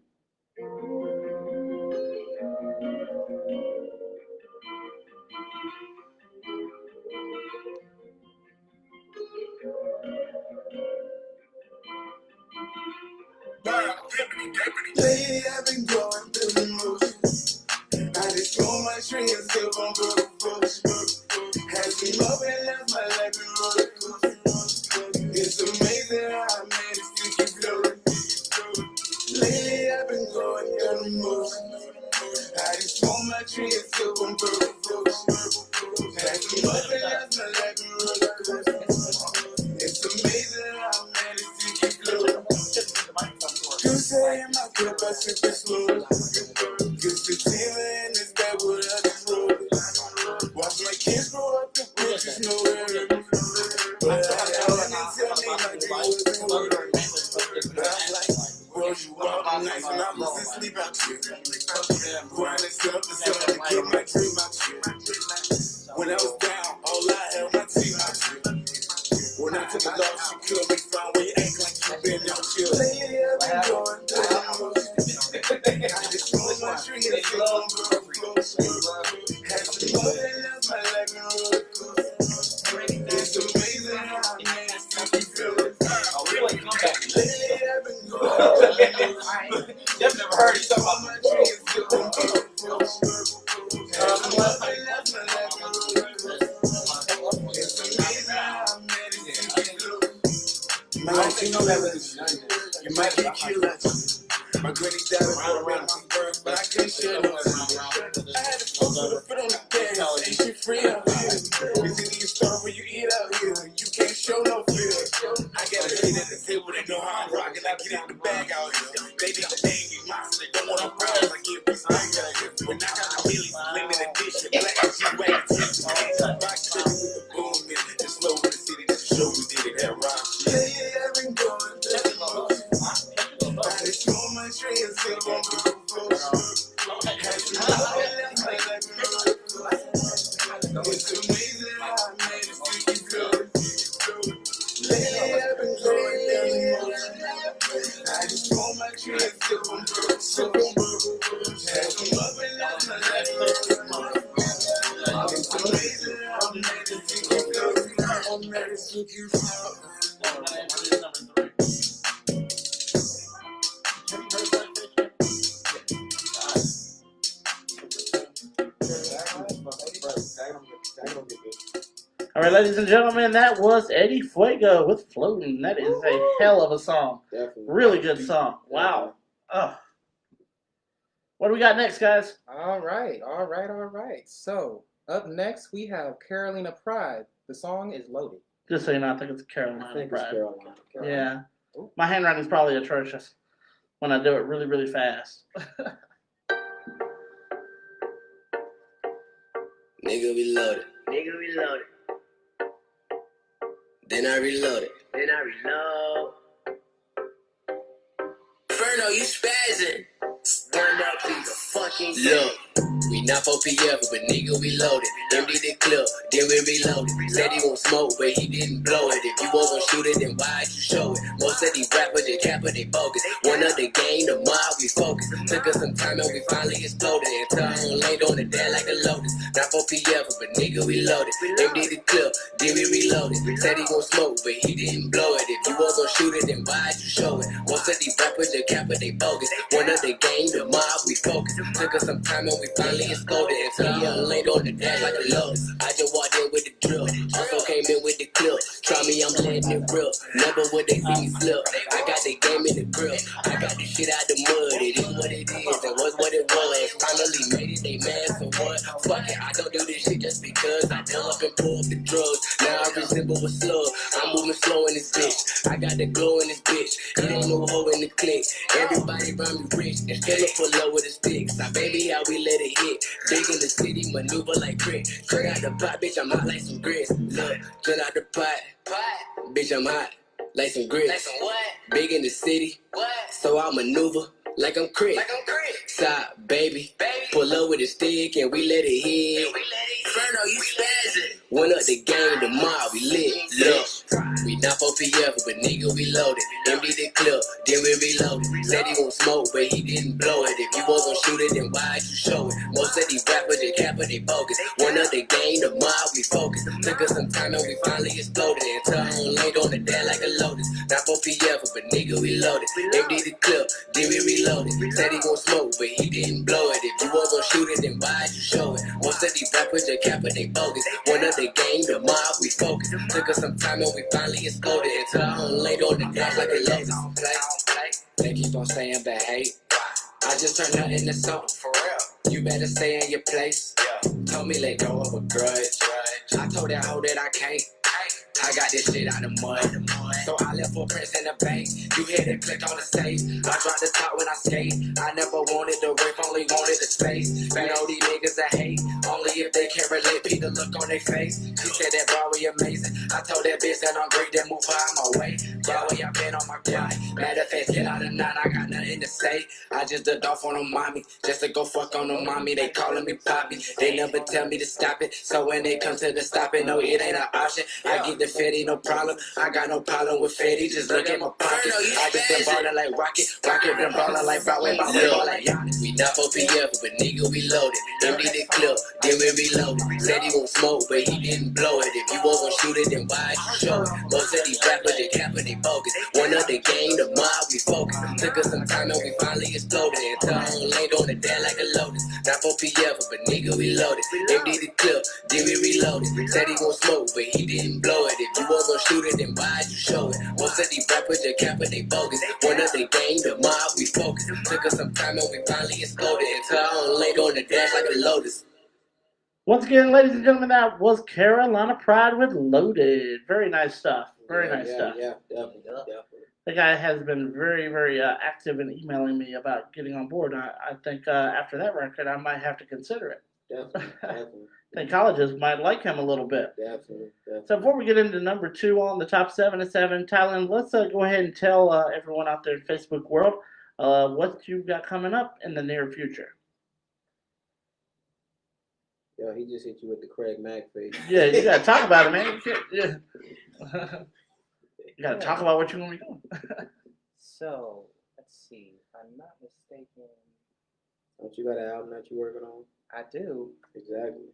Lately I've been going through the motions. I just roll my tree and sip on broken bush. Had some up and left my life in roller coaster. It's amazing how I managed to keep floating. Lately I've been going through the motions. I just roll my tree and sip on broken bush. Had some up and left my life in roller coaster. It's amazing how I managed to keep floating. You say in my cup, I sip it slowly. Get the Tylin, is that what I just wrote? Watch my kids grow up, the bitches know where to be. But I tell me my dream wasn't working. I'm like, bro, you walk nice when I was asleep out here. Grinding stuff to something to get my dream out here. When I was down, all I had my team out here. When I took a loss, you couldn't be found when you act like you been out here. Lately I've been going through the motions. I just rolled my tree and sit on broken clothes. Had some more than left my life in roller coaster. It's amazing how I managed to keep feeling. Lately I've been going through the motions. You've never heard it Roll my tree and sit on broken clothes. Had some more than left my life in roller coaster. It's amazing how I managed to keep feeling. My might see no evidence. You might get killed. My granny died of birth, but I couldn't share no. I had to put a foot on the gas, ain't shit free out here. It's in your store when you eat out here. You can't show no fear. I got a seat at the table, they know how I'm rocking. I get in the bag out here. They need the egg, you monster, they don't want no problems. I get respect out here. When I got the millies, limited edition, black as you wait attention. Rock shit with the boom, and slow with the city, just to show we did it, that rock shit. Yeah, I've been going through the most. I just know my dreams, still on my bullshit. It's amazing how I made it sticky flow. Lately I've been going down emotion. I just want my dreams to come true. So had them up and out my life. It's amazing how I made it sticky flow. I made it sticky flow. All right, ladies and gentlemen, that was Eddie Fuego with Floating. That is a hell of a song. Definitely. Really good song. Wow. Oh. What do we got next, guys? All right. So, up next, we have Carolina Pride. The song is Loaded. Just so you know, I think it's Carolina I think Pride. it's Carolina. Yeah. My handwriting's probably atrocious when I do it really, really fast. Nigga, we loaded. Nigga, we loaded. Then I reloaded. Then I reload. Inferno, you spazzing. Run that piece of fucking Look, we not for PF, but nigga, we loaded. Empty the clip, then we reloaded. Said he won't smoke, but he didn't blow it. If you wasn't shoot it, then why'd you show it? Most of these rappers, they cap they bogus. One of the game, the mob, we focus. Took us some time and we finally exploded. Until I don't laid on the dead like a lotus. Not for PF, but nigga, we loaded. Empty the clip, then we reloaded. Said he won't smoke, but he didn't blow it. If you wasn't shoot it, then why'd you show it? Most of these rappers, they cap they bogus. One of the game, the mob, we focus. Took us some time and we finally exploded. Until I don't laid on the dead like a lotus. I just walked in with the drill. Also came in with the clip. Try me, I'm letting it real. Never would they see me flip. I got the game in the grill. I got the shit out the mud. It is what it is. It was what it was. Finally made it. They mad for what? Fuck it. I don't do this shit just because I pull up and pull up the drugs. Now I resemble a slug. I'm moving slow in this bitch. I got the glow in this bitch. It ain't no hoe in the clique. Everybody around me rich. And still up for low with the sticks. Now baby, how we let it hit. Big in the city, maneuver like Crit. Straight out the pot, bitch, I'm hot like some grits. Look, straight out the pot. Bitch, I'm hot like some grits. Like some what? Big in the city, What? so I maneuver like I'm Crit. Like I'm Chris. Side, baby. Baby. Pull up with a stick and we let it hit. We let it Inferno, you spazzing. One up the game, the mob, we lit. Look, we not for PF, but nigga, we loaded. Empty the clip, then we reloaded. Said he won't smoke, but he didn't blow it. If you wasn't shoot it, then why'd you show it? Most of these rappers, they cap they bogus. One up the game, the mob, we focus. Took us some time and we finally exploded. Until I don't laid on the dead like a lotus. Not for PF, but nigga, we loaded. Empty the clip, then we reloaded. Said he won't smoke, but he didn't blow it. If you wasn't shoot it, then why'd you show it? Most of these rappers, they cap they bogus. One of the game, the mob, we focus. Took us some time and we finally exploded. Until I don't laid on the dead like a lotus. They keep on saying bad hate. I just turned nothing into something for real. You better stay in your place. Told me let go of a grudge. I told that hoe that I can't. I got this shit out the mud. So I left footprints in the bank. You hit and click on the safe. I dropped the top when I skate. I never wanted the rape, only wanted the space. You know these niggas that hate. Only if they can relate, Peter look on their face. She said that Broadway amazing. I told that bitch that I'm great, then move her out my way. Broadway, I been on my grind. Matter of fact, get out of 9, I got nothing to say. I just ducked off on them mommy. Just to go fuck on them mommy. They calling me Poppy. They never tell me to stop it. So when they come to the stop it, no, it ain't an option. I get the Fetty, no problem. I got no problem with Fetty. Just look at my pockets. I just been ballin' like Rocket. Rocket been ballin' like Broadway. Broadway ball like Giannis. We not for PF, but nigga, we loaded. Empty the clip, then we reloaded. Said he won't smoke, but he didn't blow it. If you wasn't shoot it, then why'd you show it? Most of these rappers, they cap they bogus. One of the game, the mob, we focus. Took us some time and we finally exploded. Until I don't laid on the dead like a lotus. Not for PF, but nigga, we loaded. Empty the clip, then we reloaded. Said he won't smoke, but he didn't blow it. If you wasn't shoot it, then why'd you show it? Most of these rappers, the cap and they bogus. One of the game, the mob, we focus. Took us some time and we finally exploded. Until I don't laid on the dash like a lotus. Once again, ladies and gentlemen, that was Carolina Pride with Loaded. Very nice stuff. Very nice stuff. Yeah, definitely. The guy has been very, very active in emailing me about getting on board. I think after that record, I might have to consider it. Definitely. I think colleges might like him a little bit. Definitely. So before we get into number 2 on the top 7 to 7, Tylin, let's go ahead and tell everyone out there in the Facebook world what you've got coming up in the near future. Yo, he just hit you with the Craig Mack face. Yeah, you got to talk about it, man. You got to talk about what you're going to be doing. So, let's see. If I'm not mistaken, Don't you got an album that you working on? I do. Exactly.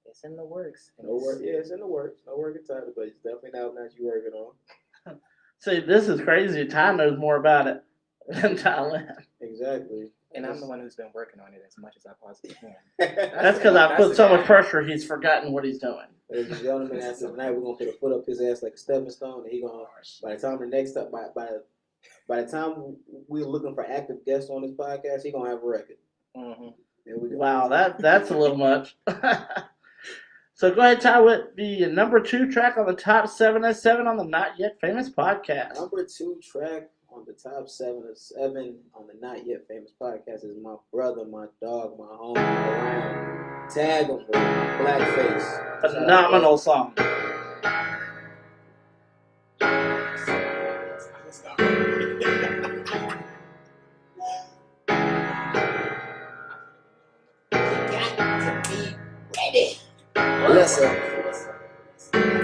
It's in the works. No work. Yeah, it's in the works. No working title, but it's definitely an album that you working on. See, this is crazy. Ty knows more about it than Tylin. Exactly. And I'm the one who's been working on it as much as I possibly can. That's because I put so much pressure, he's forgotten what he's doing. Ladies and gentlemen, after tonight, we're gonna put a foot up his ass like a stepping stone, and he gonna. By the time the next time, by the time we're looking for active guests on this podcast, he gonna have a record. Mm-hmm. There we go. Wow, that's a little much. So go ahead, Ty, with the number 2 track on the top 7 at 7 on the Not Yet Famous podcast. Number 2 track on the top 7 of 7 on the Not Yet Famous podcast is my brother, my dog, my homie, around. Tag him with Blackface. Phenomenal song.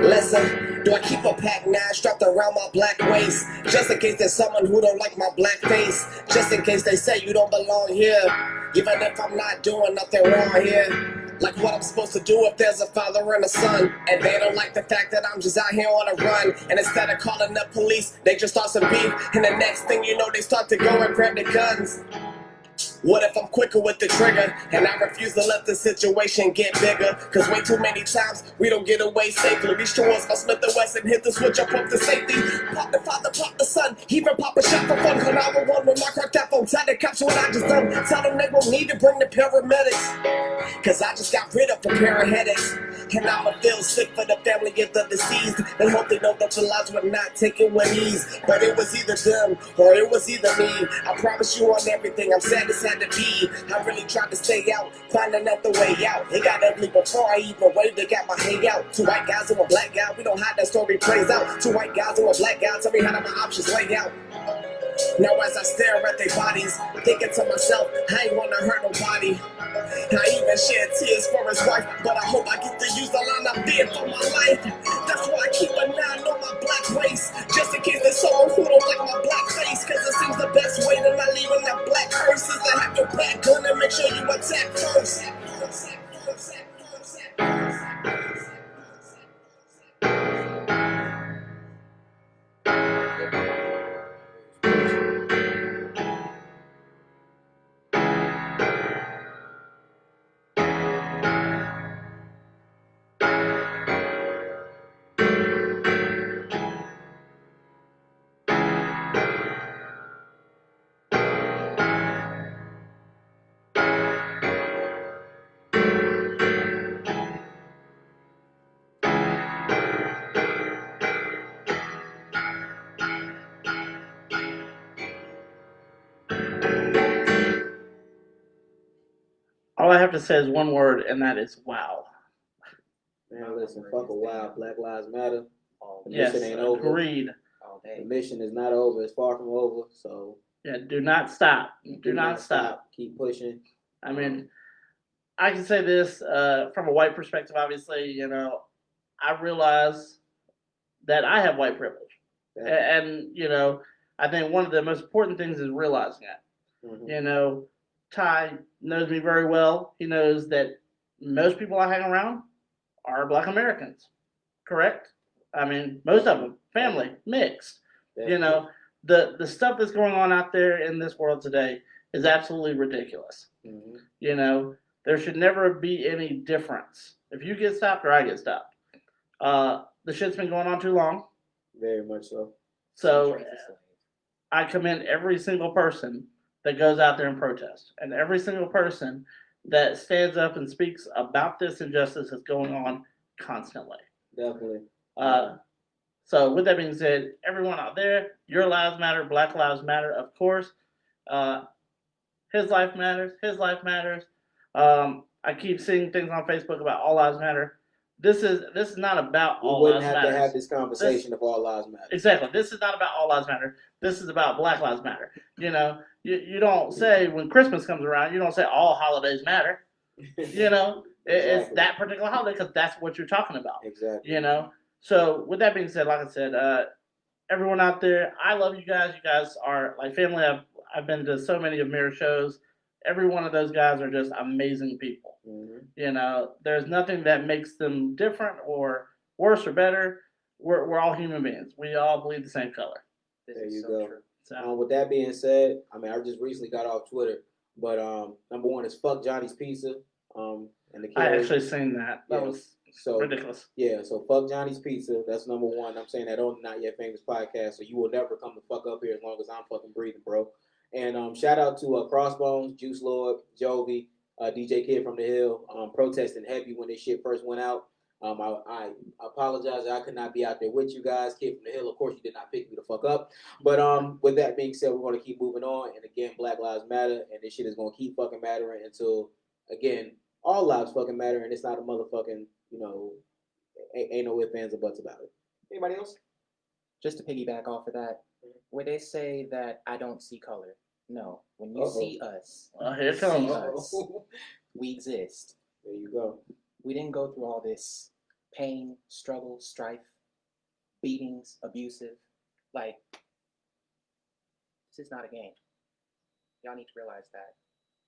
Listen, do I keep a pack 9 strapped around my black waist? Just in case there's someone who don't like my black face. Just in case they say you don't belong here. Even if I'm not doing nothing wrong here. Like what I'm supposed to do if there's a father and a son. And they don't like the fact that I'm just out here on a run. And instead of calling the police, they just start some beef. And the next thing you know, they start to go and grab the guns. What if I'm quicker with the trigger and I refuse to let the situation get bigger? Cause way too many times we don't get away safely. Reach towards my Smith & Wesson, hit the switch up the safety. Pop the father, pop the son, even pop a shot for fun. Call 911 with my cracked out phone. Tell the cops what I just done. Tell them they won't need to bring the paramedics. Cause I just got rid of a pair of headaches. And I'ma feel sick for the family of the deceased. And hope they know that the lives were not taken with ease. But it was either them or it was either me. I promise you on everything, I'm sad as had to be. I really tried to stay out, finding out the way out. It got ugly before I even waved, they got my hang out. 2 white guys and 1 black guy, we know how that story plays out. 2 white guys and 1 black guy, tell me how my options lay out. Now as I stare at their bodies, thinking to myself, I ain't wanna hurt nobody. I even shed tears for his wife, but I hope I get to use the line I feared for my life. That's why I keep a 9 on my black race, just in case there's someone who don't like my black face. Cause it seems the best way to not leaving that black curse is to have your back gun and make sure you attack first. All I have to say is one word, and that is wow. Man, listen, fuck a while. Black Lives Matter. The Yes, mission ain't over. agreed. The mission is not over. It's far from over. So Yeah, do not stop. Do not stop. Keep pushing. I mean, I can say this from a white perspective, obviously, you know, I realize that I have white privilege. Yeah. And, you know, I think one of the most important things is realizing that. Mhm. You know, Ty knows me very well. He knows that most people I hang around are Black Americans, correct? I mean, most of them, family, mixed. Yeah. You know, the stuff that's going on out there in this world today is absolutely ridiculous. Mhm. You know, there should never be any difference. If you get stopped or I get stopped. The shit's been going on too long. Very much so. So I commend every single person that goes out there and protests, and every single person that stands up and speaks about this injustice that's going on constantly. Definitely. So with that being said, everyone out there, your lives matter, Black Lives Matter, of course. His life matters. His life matters. I keep seeing things on Facebook about all lives matter. This is not about all lives matter. We wouldn't have to have this conversation if all lives matter. Exactly. This is not about all lives matter. This is about Black Lives Matter. You know, you don't say when Christmas comes around, you don't say all holidays matter. You know, it's that particular holiday because that's what you're talking about. Exactly. You know. So with that being said, like I said, everyone out there, I love you guys. You guys are like family. I've been to so many of Mirror shows. Every one of those guys are just amazing people. Mm-hmm. You know, there's nothing that makes them different or worse or better. We're all human beings. We all bleed the same color. There you go. True. So, with that being said, I mean, I just recently got off Twitter, but number one is fuck Johnny's Pizza. And the I actually seen that. That was so ridiculous. Yeah, so fuck Johnny's Pizza. That's number one. I'm saying that on the Not Yet Famous podcast, so you will never come the fuck up here as long as I'm fucking breathing, bro. And shout out to Crossbones, Juice Lord, Jovi, DJ Kid from the Hill, protesting heavy when this shit first went out. I apologize that I could not be out there with you guys. Kid from the Hill, of course, you did not pick me the fuck up. But with that being said, we're going to keep moving on. And again, Black Lives Matter, and this shit is going to keep fucking mattering until, again, all lives fucking matter, and it's not a motherfucking, you know, ain't no ifs, ands, or buts about it. Anybody else? Just to piggyback off of that, where they say that I don't see color. No, when you see us, here it comes. We exist. There you go. We didn't go through all this pain, struggle, strife, beatings, abusive. Like, this is not a game. Y'all need to realize that.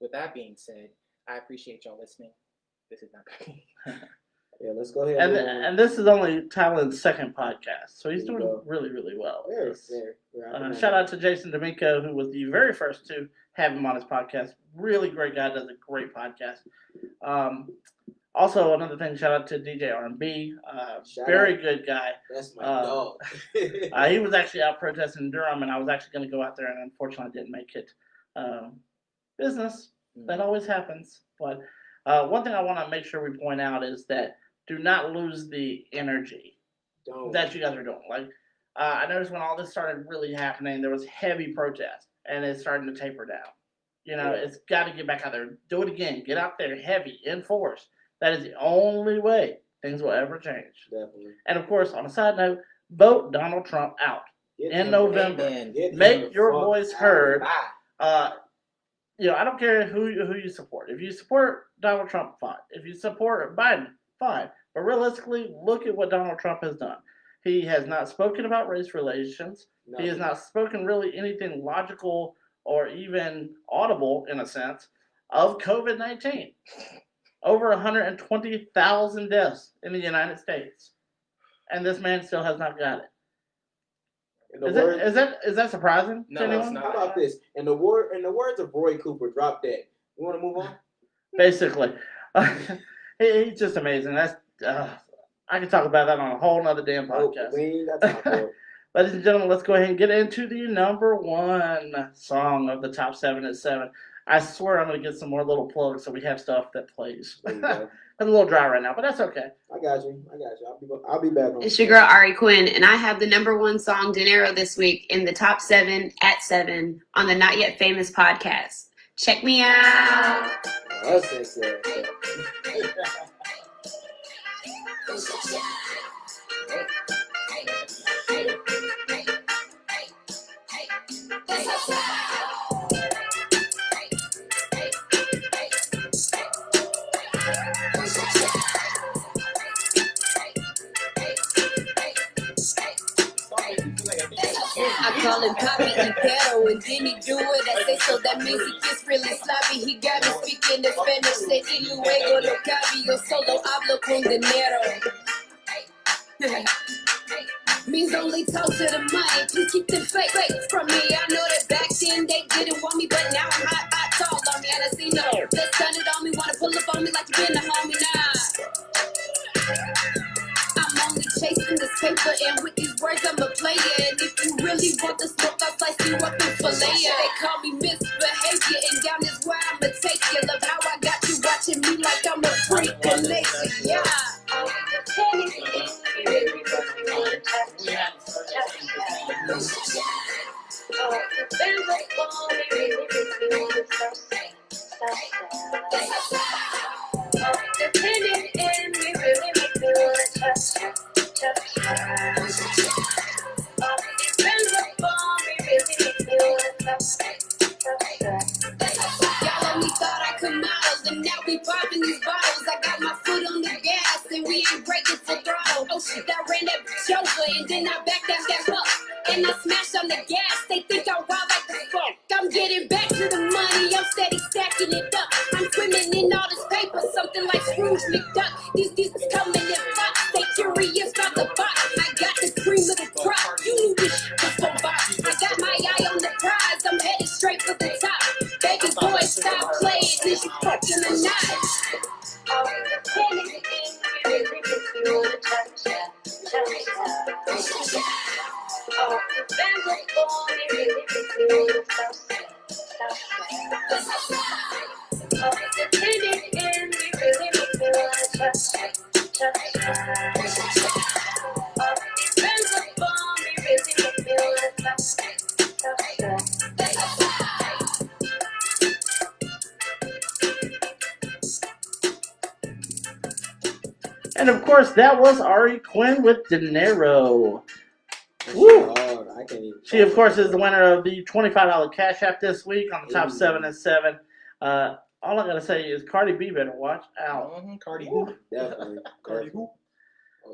With that being said, I appreciate y'all listening. This is not a game. Yeah, let's go ahead. And this is only Tylin's second podcast, so he's doing really, really well. Shout out to Jason D'Amico, who was the very first to have him on his podcast. Really great guy, does a great podcast. Also, another thing, shout out to DJ R&B. Very good guy. That's my dog. He was actually out protesting in Durham, and I was actually going to go out there, and unfortunately I didn't make it. Business, that always happens. But one thing I want to make sure we point out is that do not lose the energy that you guys are doing. Like, I noticed when all this started really happening, there was heavy protest, and it's starting to taper down. You know, it's got to get back out there. Do it again. Get out there heavy, in force. That is the only way things will ever change. Definitely. And, of course, on a side note, vote Donald Trump out in November. Make your voice heard. You know, I don't care who you support. If you support Donald Trump, fine. If you support Biden, fine. But realistically, look at what Donald Trump has done. He has not spoken about race relations. No. He has not spoken really anything logical or even audible, in a sense, of COVID-19. Over 120,000 deaths in the United States. And this man still has not got it. Is that surprising to anyone? How about this? In the words of Roy Cooper, drop dead. You want to move on? Basically. He's just amazing. That's I can talk about that on a whole nother damn podcast. We ain't got time for it. Ladies and gentlemen, let's go ahead and get into the number one song of the top 7 at 7. I swear I'm going to get some more little plugs so we have stuff that plays. It's a little dry right now, but that's okay. I got you. I'll be back on. It's your girl Ari Quinn, and I have the number one song, Dinero, this week in the top 7 at 7 on the Not Yet Famous podcast. Check me out. Oh, that's sexy. I call him Papi y Pero, and then he do it. I say so that means he gets really sloppy. He got me speaking in Spanish, say y luego lo cabe. Yo solo hablo con dinero. Means only talk to the money. Please keep them fake from me. I know that back then they didn't want me, but now I'm hot, tall on me. And I see no, let's done it on me. Wanna pull up on me like you been a homie, nah. I'm only chasing this paper, and with these words I'ma play it. And if you really really want the smoke, I'll slice you up and fillet ya. They call me misbehavior, and down is where I'ma take you. Love how I got you watching me like I'm a freak of nature, yeah. Y'all only thought I could model, and now we popping these bottles. I got my foot on the gas, and we ain't breaking for throttle. Oh shit, I ran that bitch over, and then I backed that up. And I smashed on the gas, they think I'm wild like the fuck. I'm getting back to the money, I'm steady stacking it up. I'm swimming in all this paper, something like Scrooge McDuck. These coming in pots, they curious about the box. I got the cream of the crop, you knew this shit was gon' box. I got my eye on the prize, I'm headed straight for the top. Baby boy, stop playing, this you fucking a knot. And of course, that was Ari Quinn with Dinero. Woo! I can't even. She, of course, is the winner of the $25 Cash App this week on the top 7 at 7. All I gotta say is Cardi B better watch out. Cardi B. Definitely. Cardi B.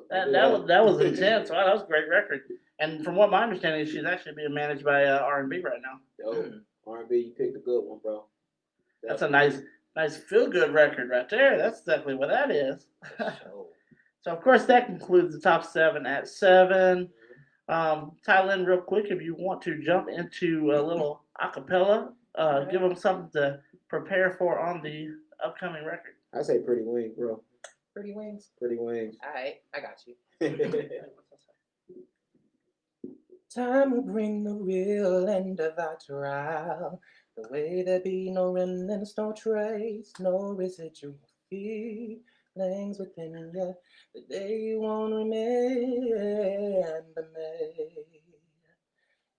That was intense. Wow, that was a great record. And from what my understanding is, she's actually being managed by R&B right now. Yo, R&B, you picked a good one, bro. That's a nice feel-good record right there. That's exactly what that is. So, of course, that concludes the top 7 at 7. Tylin, real quick, if you want to jump into a little acapella, give them something to prepare for on the upcoming record. I say Pretty Wings, bro. Pretty Wings? Pretty Wings. Alright, I got you. Time will bring the real end of our trial. The way there be no remnants, no trace, no residual feelings within you. The day you won't remember me.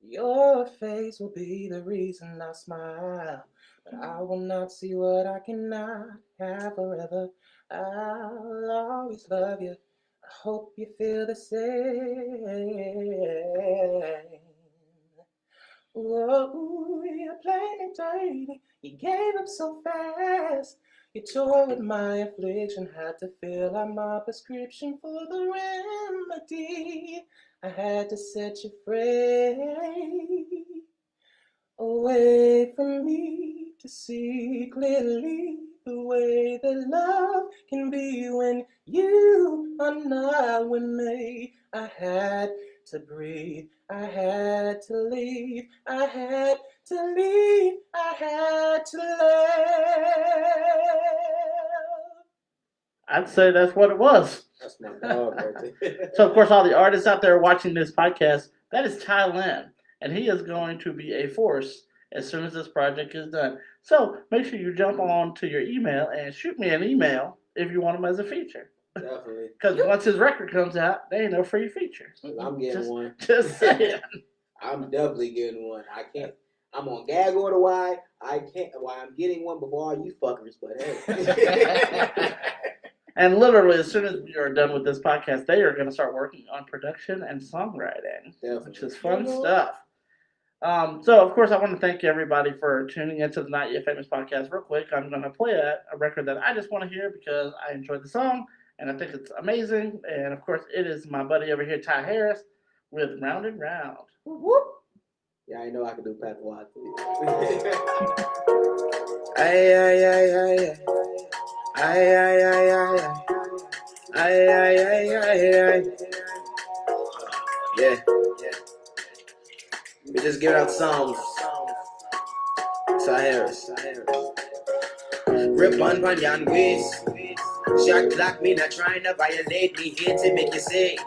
Your face will be the reason I smile, but I will not see what I cannot have forever. I'll always love you. I hope you feel the same. Whoa, you played me dirty. You gave up so fast. You tore with my affliction. Had to fill out my prescription for the remedy. I had to set you free. Away from me to see clearly the way that love can be when you are not with me. I had to breathe, I had to leave, I had to leave, I had to live. I'd say that's what it was. That's my dog right there. So, of course, all the artists out there watching this podcast, that is Tylin, and he is going to be a force as soon as this project is done. So, make sure you jump on to your email and shoot me an email if you want him as a feature. Definitely. Because once his record comes out, there ain't no free features. I'm getting one. Just saying. I'm definitely getting one. I can't. I'm on gag order. Why? I can't. Why I'm getting one before all you fuckers. But hey. And literally, as soon as we are done with this podcast, they are going to start working on production and songwriting, Definitely. which is fun stuff. So, of course, I want to thank everybody for tuning into the Not Yet Famous podcast. Real quick, I'm going to play a record that I just want to hear because I enjoyed the song, and I think it's amazing. And, of course, it is my buddy over here, Ty Harris, with Round and Round. Whoop. Yeah, I know I can do Pat Watt too. Ay, ay, ay, ay, ay. Ay, ay, ay, ay, ay. Ay, ay, ay, ay, ay. Yeah. We just give out songs. Ty Harris. Rip on Panyan Wiz. Shot clock me, not trying to violate me. Here to make you sing.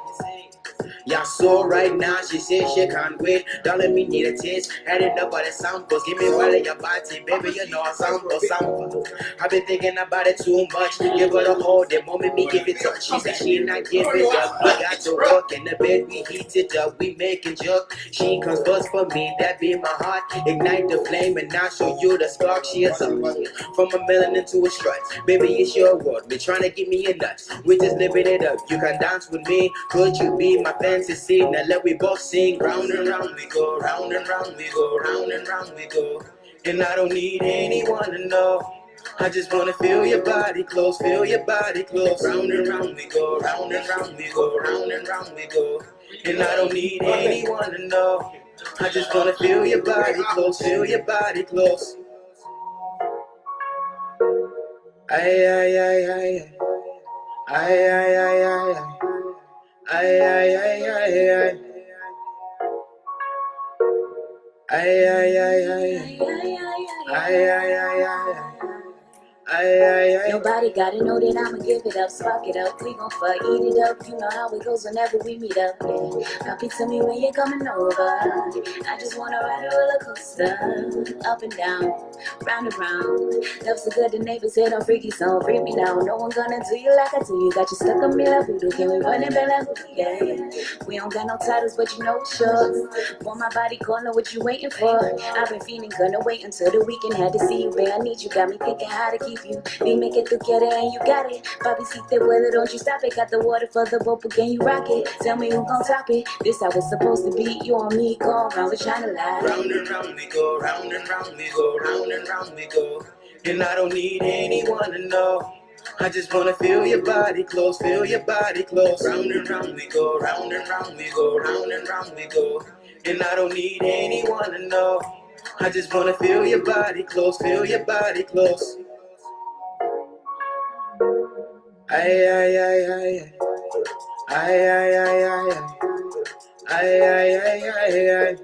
Yeah, so right now she says she can't wait. Darling, me need a taste. Had enough of the samples. Give me one of your body, baby. You know sample. I've been thinking about it too much. Give her the whole, the moment me give it up. She said she not give it up. We got to work in the bed, we heat it up. We making joke. She comes first for me, that be my heart. Ignite the flame and I'll show you the spark. She is up from a melanin to a strut. Baby, it's your world. Be trying to give me a nut. We just living it up. You can dance with me. Could you be my fantasy? Now let we both sing. Round and round we go. Round and round we go. Round and round we go. And I don't need anyone to know. I just wanna feel your body close, feel your body close. Round and round we go, round and round we go, round and round we go. And I don't need anyone to know. I just wanna feel your body close, feel your body close. Ay, ay, ay, ay, ay, ay, ay, ay, ay, ay, ay, ay, ay. Ay, ay, ay, ay, ay, ay, ay, ay. Nobody gotta know that I'ma give it up, spark it up. We gon' fuck, eat it up. You know how it goes whenever we meet up. Yeah. Copy to me when you're coming over. I just wanna ride a roller coaster, up and down, round and round. Love so good the neighbors say don't freaky, so don't freak me now. No one gonna do you like I do you. Got you stuck on me like voodoo. Can we run it back like voodoo? Yeah. We don't got no titles, but you know it's yours. Want my body corner, what you waiting for? I've been feeling, gonna wait until the weekend. Had to see you, babe. I need you, got me thinking how to keep you. Dime que tú quieres and you got it. Papi, si te puedo, don't you stop it. Got the water for the boat, but can you rock it? Tell me who gon' top it. This how it's supposed to be. You and me going round, we tryna lie. Round and round we go, round and round we go, round and round we go. And I don't need anyone to know. I just wanna feel your body close, feel your body close. Round and round we go, round and round we go, round and round we go. And I don't need anyone to know. I just wanna feel your body close, feel your body close. Ay, ay, ay, ay, ay, ay, ay, ay, ay, ay, ay, ay, ay.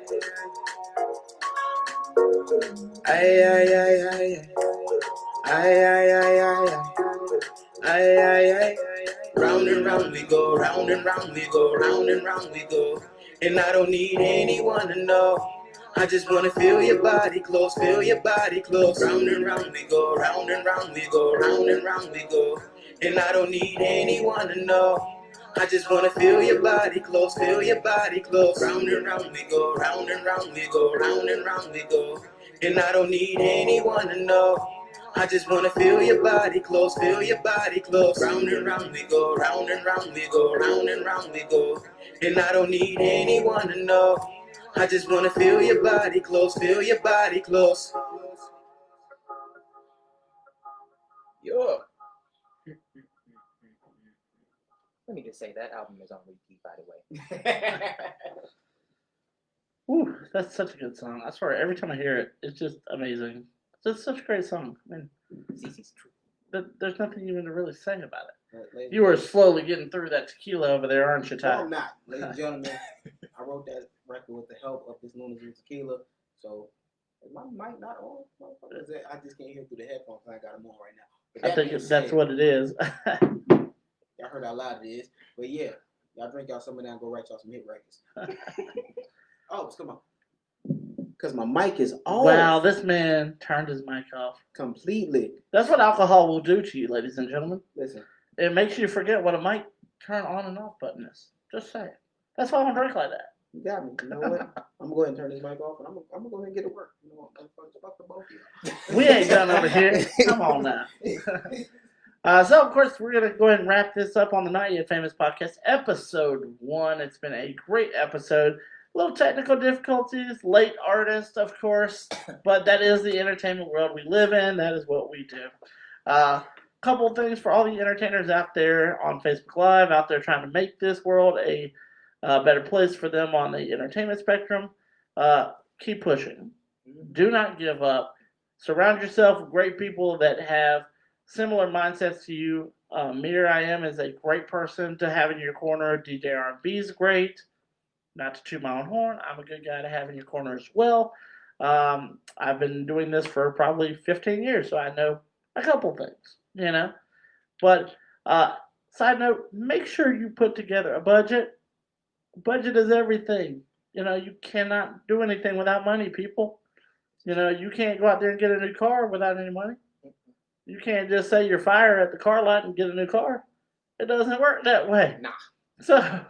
Ay, ay, ay, ay, ay, ay, ay, ay, ay, ay, ay. Round and round we go, round and round we go, round and round we go. And I don't need anyone to know. I just wanna feel your body close, feel your body close. Round and round we go, round and round we go, round and round we go. And I don't need anyone to know. I just wanna feel your body close, feel your body close. Round and round we go, round and round we go, round and round we go. And I don't need anyone to know. I just wanna feel your body close, feel your body close. Round and round we go, round and round we go, round and round we go. And I don't need anyone to know. I just wanna feel your body close, feel your body close. Yeah. Let me just say that album is on repeat, by the way. Ooh, that's such a good song. I swear, every time I hear it, it's just amazing. It's just such a great song. I mean, there's nothing even to really say about it. You were slowly getting through that tequila over there, aren't you, Ty? No, I'm not. Ladies and gentlemen, I wrote that record with the help of this Luna's Tequila. So, is my mic not on? I just can't hear through the headphones. I got them on right now. I think that's what it is. Y'all heard how loud it is. But yeah, y'all drink y'all some of that and go write y'all some hit records. Oh, come on. Because my mic is off. Wow, this man turned his mic off. Completely. That's what alcohol will do to you, ladies and gentlemen. Listen. It makes you forget what a mic turn on and off button is. Just saying. That's why I don't drink like that. You got me. You know what? I'm going to go ahead and turn this mic off, and I'm going to go ahead and get to work. You know what? Fuck the both of you. We ain't done over here. Come on now. So, of course, we're going to go ahead and wrap this up on the Not Yet Famous podcast, episode 1. It's been a great episode. Little technical difficulties, late artist, of course, but that is the entertainment world we live in. That is what we do. Couple of things for all the entertainers out there on Facebook Live, out there trying to make this world a better place for them on the entertainment spectrum. Keep pushing. Do not give up. Surround yourself with great people that have similar mindsets to you. Mir I Am is a great person to have in your corner. DJ R&B is great. Not to toot my own horn, I'm a good guy to have in your corner as well. I've been doing this for probably 15 years, so I know a couple things, you know. But side note, make sure you put together a budget. budget is everything. You know, you cannot do anything without money, people. You know, you can't go out there and get a new car without any money. You can't just say you're fired at the car lot and get a new car. It doesn't work that way. Nah. So,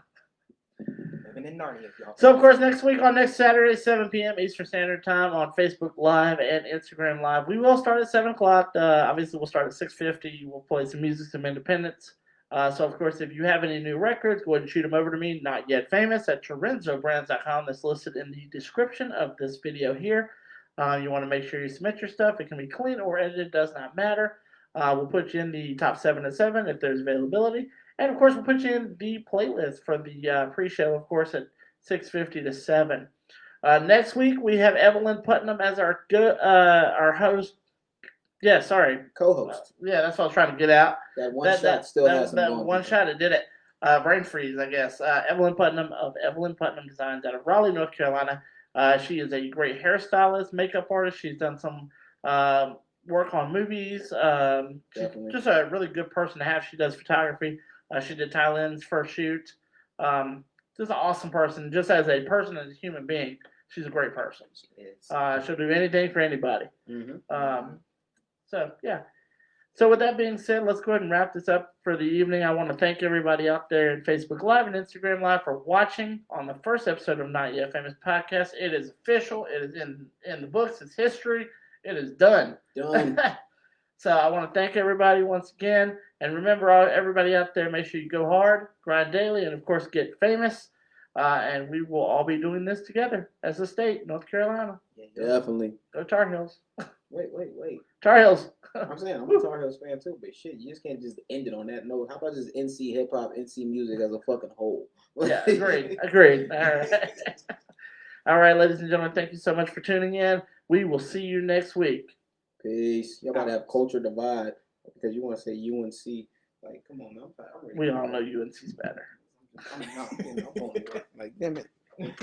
Living in Narnia, y'all. so of course, next week on next Saturday, 7 p.m. Eastern Standard Time on Facebook Live and Instagram Live. We will start at 7 o'clock. Obviously, we'll start at 6:50. We'll play some music, some independence. So, of course, if you have any new records, go ahead and shoot them over to me, Not Yet Famous, at TorenzoBrands.com. That's listed in the description of this video here. You want to make sure you submit your stuff. It can be clean or edited, does not matter. We'll put you in the top 7 at 7 if there's availability. And, of course, we'll put you in the playlist for the pre-show, of course, at 6:50 to 7. Next week, we have Evelyn Putnam as our host. Yeah, sorry. Co-host. Yeah, that's what I was trying to get out. That one shot still has some that going one for it. shot it did it. Brain freeze, I guess. Evelyn Putnam of Evelyn Putnam Designs out of Raleigh, North Carolina. She is a great hairstylist, makeup artist. She's done some work on movies. She's just a really good person to have. She does photography. She did Tylin's first shoot. Just an awesome person. Just as a person, as a human being, she's a great person. She is. She'll do anything for anybody. Mm-hmm. So, yeah. So, with that being said, let's go ahead and wrap this up for the evening. I want to thank everybody out there in Facebook Live and Instagram Live for watching on the first episode of Not Yet Famous Podcast. It is official. It is in the books. It's history. It is done. Done. So, I want to thank everybody once again. And remember, everybody out there, make sure you go hard, grind daily, and, of course, get famous. And we will all be doing this together as a state, North Carolina. Definitely. Go Tar Heels. Wait. Tar Heels. I'm saying I'm a Tar Heels fan too, but shit, you just can't just end it on that note. How about just NC hip hop, NC music as a fucking whole? Yeah, agreed. All right. All right, ladies and gentlemen, thank you so much for tuning in. We will see you next week. Peace. Y'all about to have culture divide because you want to say UNC. Like, come on, man. We all know UNC's better. I'm not. Like, damn it.